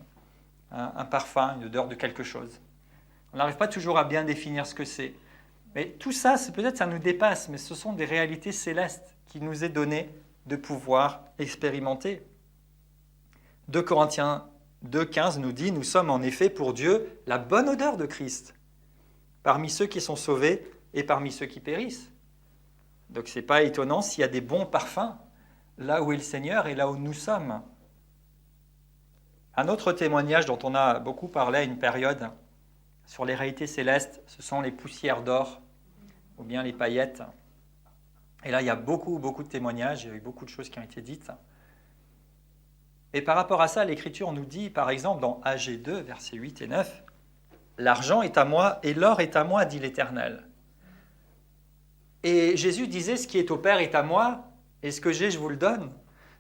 un parfum, une odeur de quelque chose ». On n'arrive pas toujours à bien définir ce que c'est. Mais tout ça, peut-être ça nous dépasse, mais ce sont des réalités célestes qui nous est donné de pouvoir expérimenter. 2 Corinthiens 2,15 nous dit « Nous sommes en effet pour Dieu la bonne odeur de Christ, parmi ceux qui sont sauvés et parmi ceux qui périssent. » Donc ce n'est pas étonnant s'il y a des bons parfums là où est le Seigneur et là où nous sommes. Un autre témoignage dont on a beaucoup parlé à une période sur les réalités célestes, ce sont les poussières d'or ou bien les paillettes. Et là, il y a beaucoup de témoignages, il y a eu beaucoup de choses qui ont été dites. Et par rapport à ça, l'Écriture nous dit, par exemple, dans Agé 2, versets 8 et 9, « L'argent est à moi et l'or est à moi, dit l'Éternel. » Et Jésus disait, ce qui est au Père est à moi, et ce que j'ai, je vous le donne.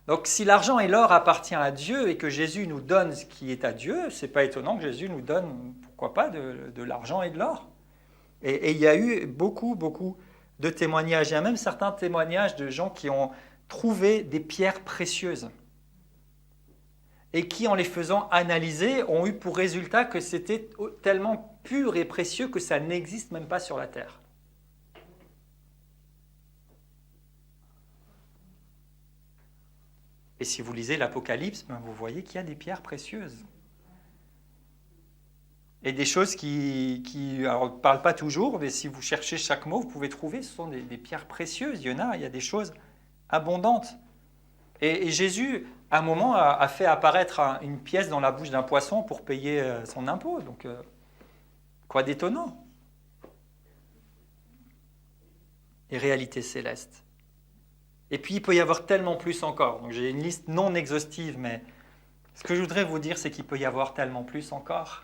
Donc si l'argent et l'or appartiennent à Dieu et que Jésus nous donne ce qui est à Dieu, ce n'est pas étonnant que Jésus nous donne, pourquoi pas, de l'argent et de l'or. Et il y a eu beaucoup de témoignages. Il y a même certains témoignages de gens qui ont trouvé des pierres précieuses et qui, en les faisant analyser, ont eu pour résultat que c'était tellement pur et précieux que ça n'existe même pas sur la terre. Et si vous lisez l'Apocalypse, vous voyez qu'il y a des pierres précieuses. Et des choses qui alors, on ne parle pas toujours, mais si vous cherchez chaque mot, vous pouvez trouver, ce sont des pierres précieuses. Il y a des choses abondantes. Et Jésus, à un moment, a fait apparaître une pièce dans la bouche d'un poisson pour payer son impôt. Donc, quoi d'étonnant? Les réalités célestes. Et puis, il peut y avoir tellement plus encore. Donc, j'ai une liste non exhaustive, mais ce que je voudrais vous dire, c'est qu'il peut y avoir tellement plus encore.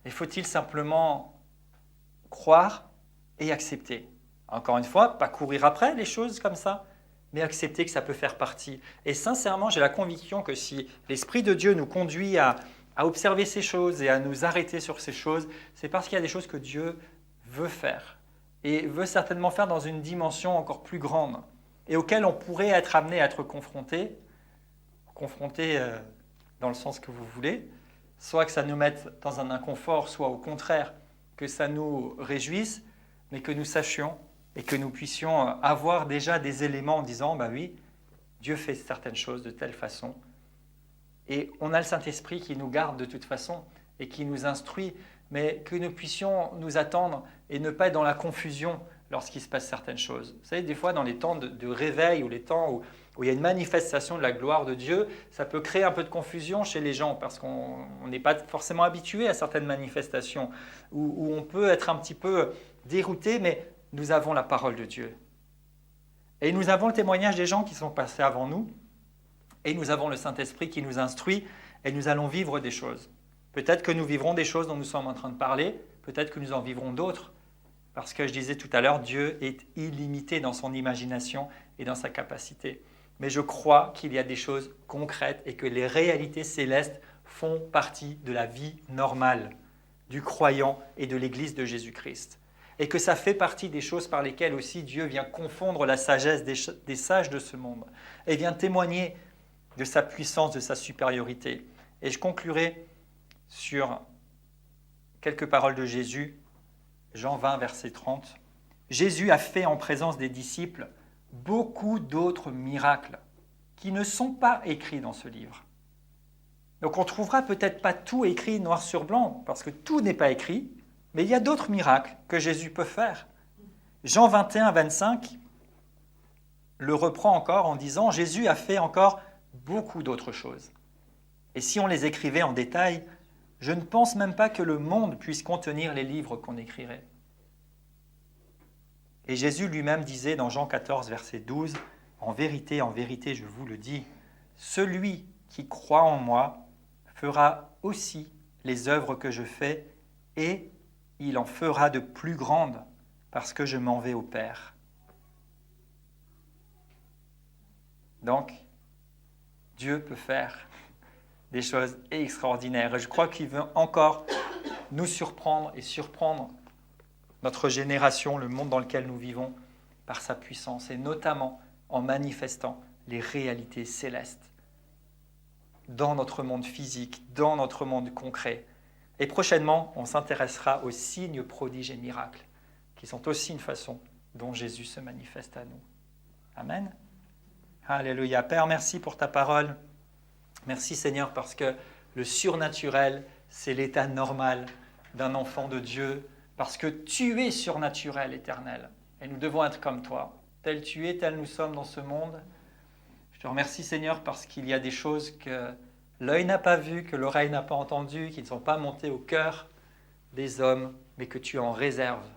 Et faut-il simplement croire et accepter? Encore une fois, pas courir après les choses comme ça, mais accepter que ça peut faire partie. Et sincèrement, j'ai la conviction que si l'Esprit de Dieu nous conduit à observer ces choses et à nous arrêter sur ces choses, c'est parce qu'il y a des choses que Dieu veut faire. Et veut certainement faire dans une dimension encore plus grande, et auquel on pourrait être amené à être confronté dans le sens que vous voulez, soit que ça nous mette dans un inconfort, soit au contraire que ça nous réjouisse, mais que nous sachions et que nous puissions avoir déjà des éléments en disant, bah oui, Dieu fait certaines choses de telle façon, et on a le Saint-Esprit qui nous garde de toute façon et qui nous instruit, mais que nous puissions nous attendre et ne pas être dans la confusion lorsqu'il se passe certaines choses. Vous savez, des fois, dans les temps de réveil ou les temps où il y a une manifestation de la gloire de Dieu, ça peut créer un peu de confusion chez les gens parce qu'on n'est pas forcément habitué à certaines manifestations, où on peut être un petit peu dérouté, mais nous avons la parole de Dieu. Et nous avons le témoignage des gens qui sont passés avant nous, et nous avons le Saint-Esprit qui nous instruit, et nous allons vivre des choses. Peut-être que nous vivrons des choses dont nous sommes en train de parler, peut-être que nous en vivrons d'autres, parce que je disais tout à l'heure, Dieu est illimité dans son imagination et dans sa capacité. Mais je crois qu'il y a des choses concrètes et que les réalités célestes font partie de la vie normale du croyant et de l'Église de Jésus-Christ. Et que ça fait partie des choses par lesquelles aussi Dieu vient confondre la sagesse des sages de ce monde et vient témoigner de sa puissance, de sa supériorité. Et je conclurai sur quelques paroles de Jésus, Jean 20, verset 30, Jésus a fait en présence des disciples beaucoup d'autres miracles qui ne sont pas écrits dans ce livre. Donc on ne trouvera peut-être pas tout écrit noir sur blanc, parce que tout n'est pas écrit, mais il y a d'autres miracles que Jésus peut faire. Jean 21, 25 le reprend encore en disant « Jésus a fait encore beaucoup d'autres choses. Et si on les écrivait en détail, je ne pense même pas que le monde puisse contenir les livres qu'on écrirait. » Et Jésus lui-même disait dans Jean 14, verset 12, « En vérité, je vous le dis, celui qui croit en moi fera aussi les œuvres que je fais, et il en fera de plus grandes, parce que je m'en vais au Père. » Donc, Dieu peut faire des choses extraordinaires. Et je crois qu'il veut encore nous surprendre et surprendre notre génération, le monde dans lequel nous vivons, par sa puissance, et notamment en manifestant les réalités célestes dans notre monde physique, dans notre monde concret. Et prochainement, on s'intéressera aux signes, prodiges et miracles, qui sont aussi une façon dont Jésus se manifeste à nous. Amen. Alléluia. Père, merci pour ta parole. Merci Seigneur parce que le surnaturel, c'est l'état normal d'un enfant de Dieu, parce que tu es surnaturel, éternel. Et nous devons être comme toi. Tel tu es, tel nous sommes dans ce monde. Je te remercie Seigneur parce qu'il y a des choses que l'œil n'a pas vues, que l'oreille n'a pas entendues, qui ne sont pas montées au cœur des hommes, mais que tu en réserves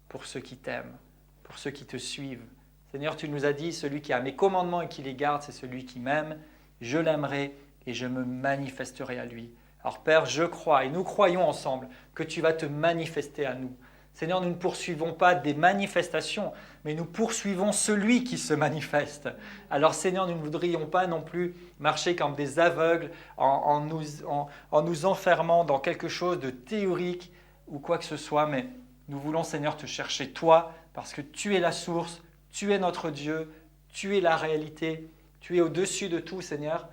pour ceux qui t'aiment, pour ceux qui te suivent. Seigneur, tu nous as dit, celui qui a mes commandements et qui les garde, c'est celui qui m'aime. Je l'aimerai et je me manifesterai à lui. Alors Père, je crois et nous croyons ensemble que tu vas te manifester à nous. Seigneur, nous ne poursuivons pas des manifestations, mais nous poursuivons celui qui se manifeste. Alors Seigneur, nous ne voudrions pas non plus marcher comme des aveugles en nous enfermant dans quelque chose de théorique ou quoi que ce soit, mais nous voulons Seigneur te chercher toi, parce que tu es la source, tu es notre Dieu, tu es la réalité, tu es au-dessus de tout Seigneur.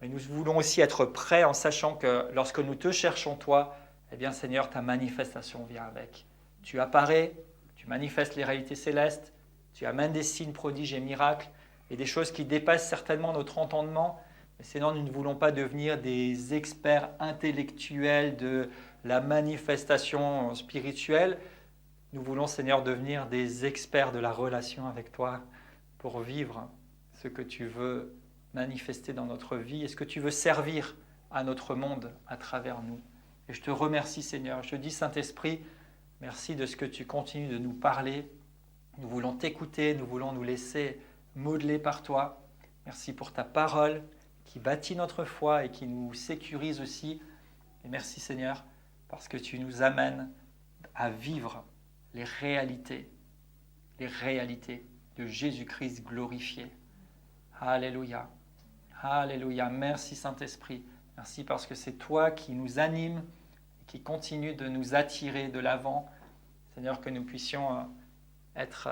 Mais nous voulons aussi être prêts en sachant que lorsque nous te cherchons toi, eh bien Seigneur, ta manifestation vient avec. Tu apparais, tu manifestes les réalités célestes, tu amènes des signes, prodiges et miracles, et des choses qui dépassent certainement notre entendement. Mais Seigneur, nous ne voulons pas devenir des experts intellectuels de la manifestation spirituelle. Nous voulons, Seigneur, devenir des experts de la relation avec toi pour vivre ce que tu veux manifester dans notre vie et ce que tu veux servir à notre monde à travers nous. Et je te remercie, Seigneur. Je te dis, Saint-Esprit, merci de ce que tu continues de nous parler. Nous voulons t'écouter, nous voulons nous laisser modeler par toi. Merci pour ta parole qui bâtit notre foi et qui nous sécurise aussi. Et merci, Seigneur, parce que tu nous amènes à vivre les réalités de Jésus-Christ glorifié. Alléluia. Alléluia. Merci Saint-Esprit. Merci parce que c'est toi qui nous anime et qui continue de nous attirer de l'avant. Seigneur, que nous puissions être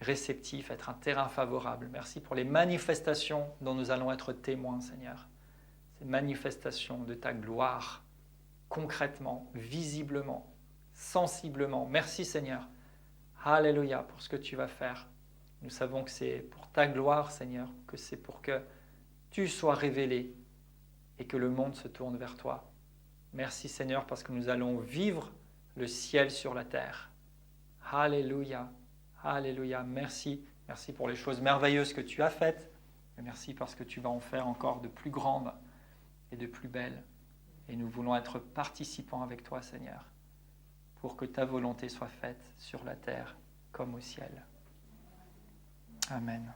réceptifs, être un terrain favorable. Merci pour les manifestations dont nous allons être témoins, Seigneur. Ces manifestations de ta gloire, concrètement, visiblement, sensiblement. Merci Seigneur. Alléluia pour ce que tu vas faire. Nous savons que c'est pour ta gloire, Seigneur, que c'est pour que tu sois révélé et que le monde se tourne vers toi. Merci Seigneur parce que nous allons vivre le ciel sur la terre. Alléluia. Alléluia. Merci. Merci pour les choses merveilleuses que tu as faites. Et merci parce que tu vas en faire encore de plus grandes et de plus belles. Et nous voulons être participants avec toi, Seigneur, pour que ta volonté soit faite sur la terre comme au ciel. Amen.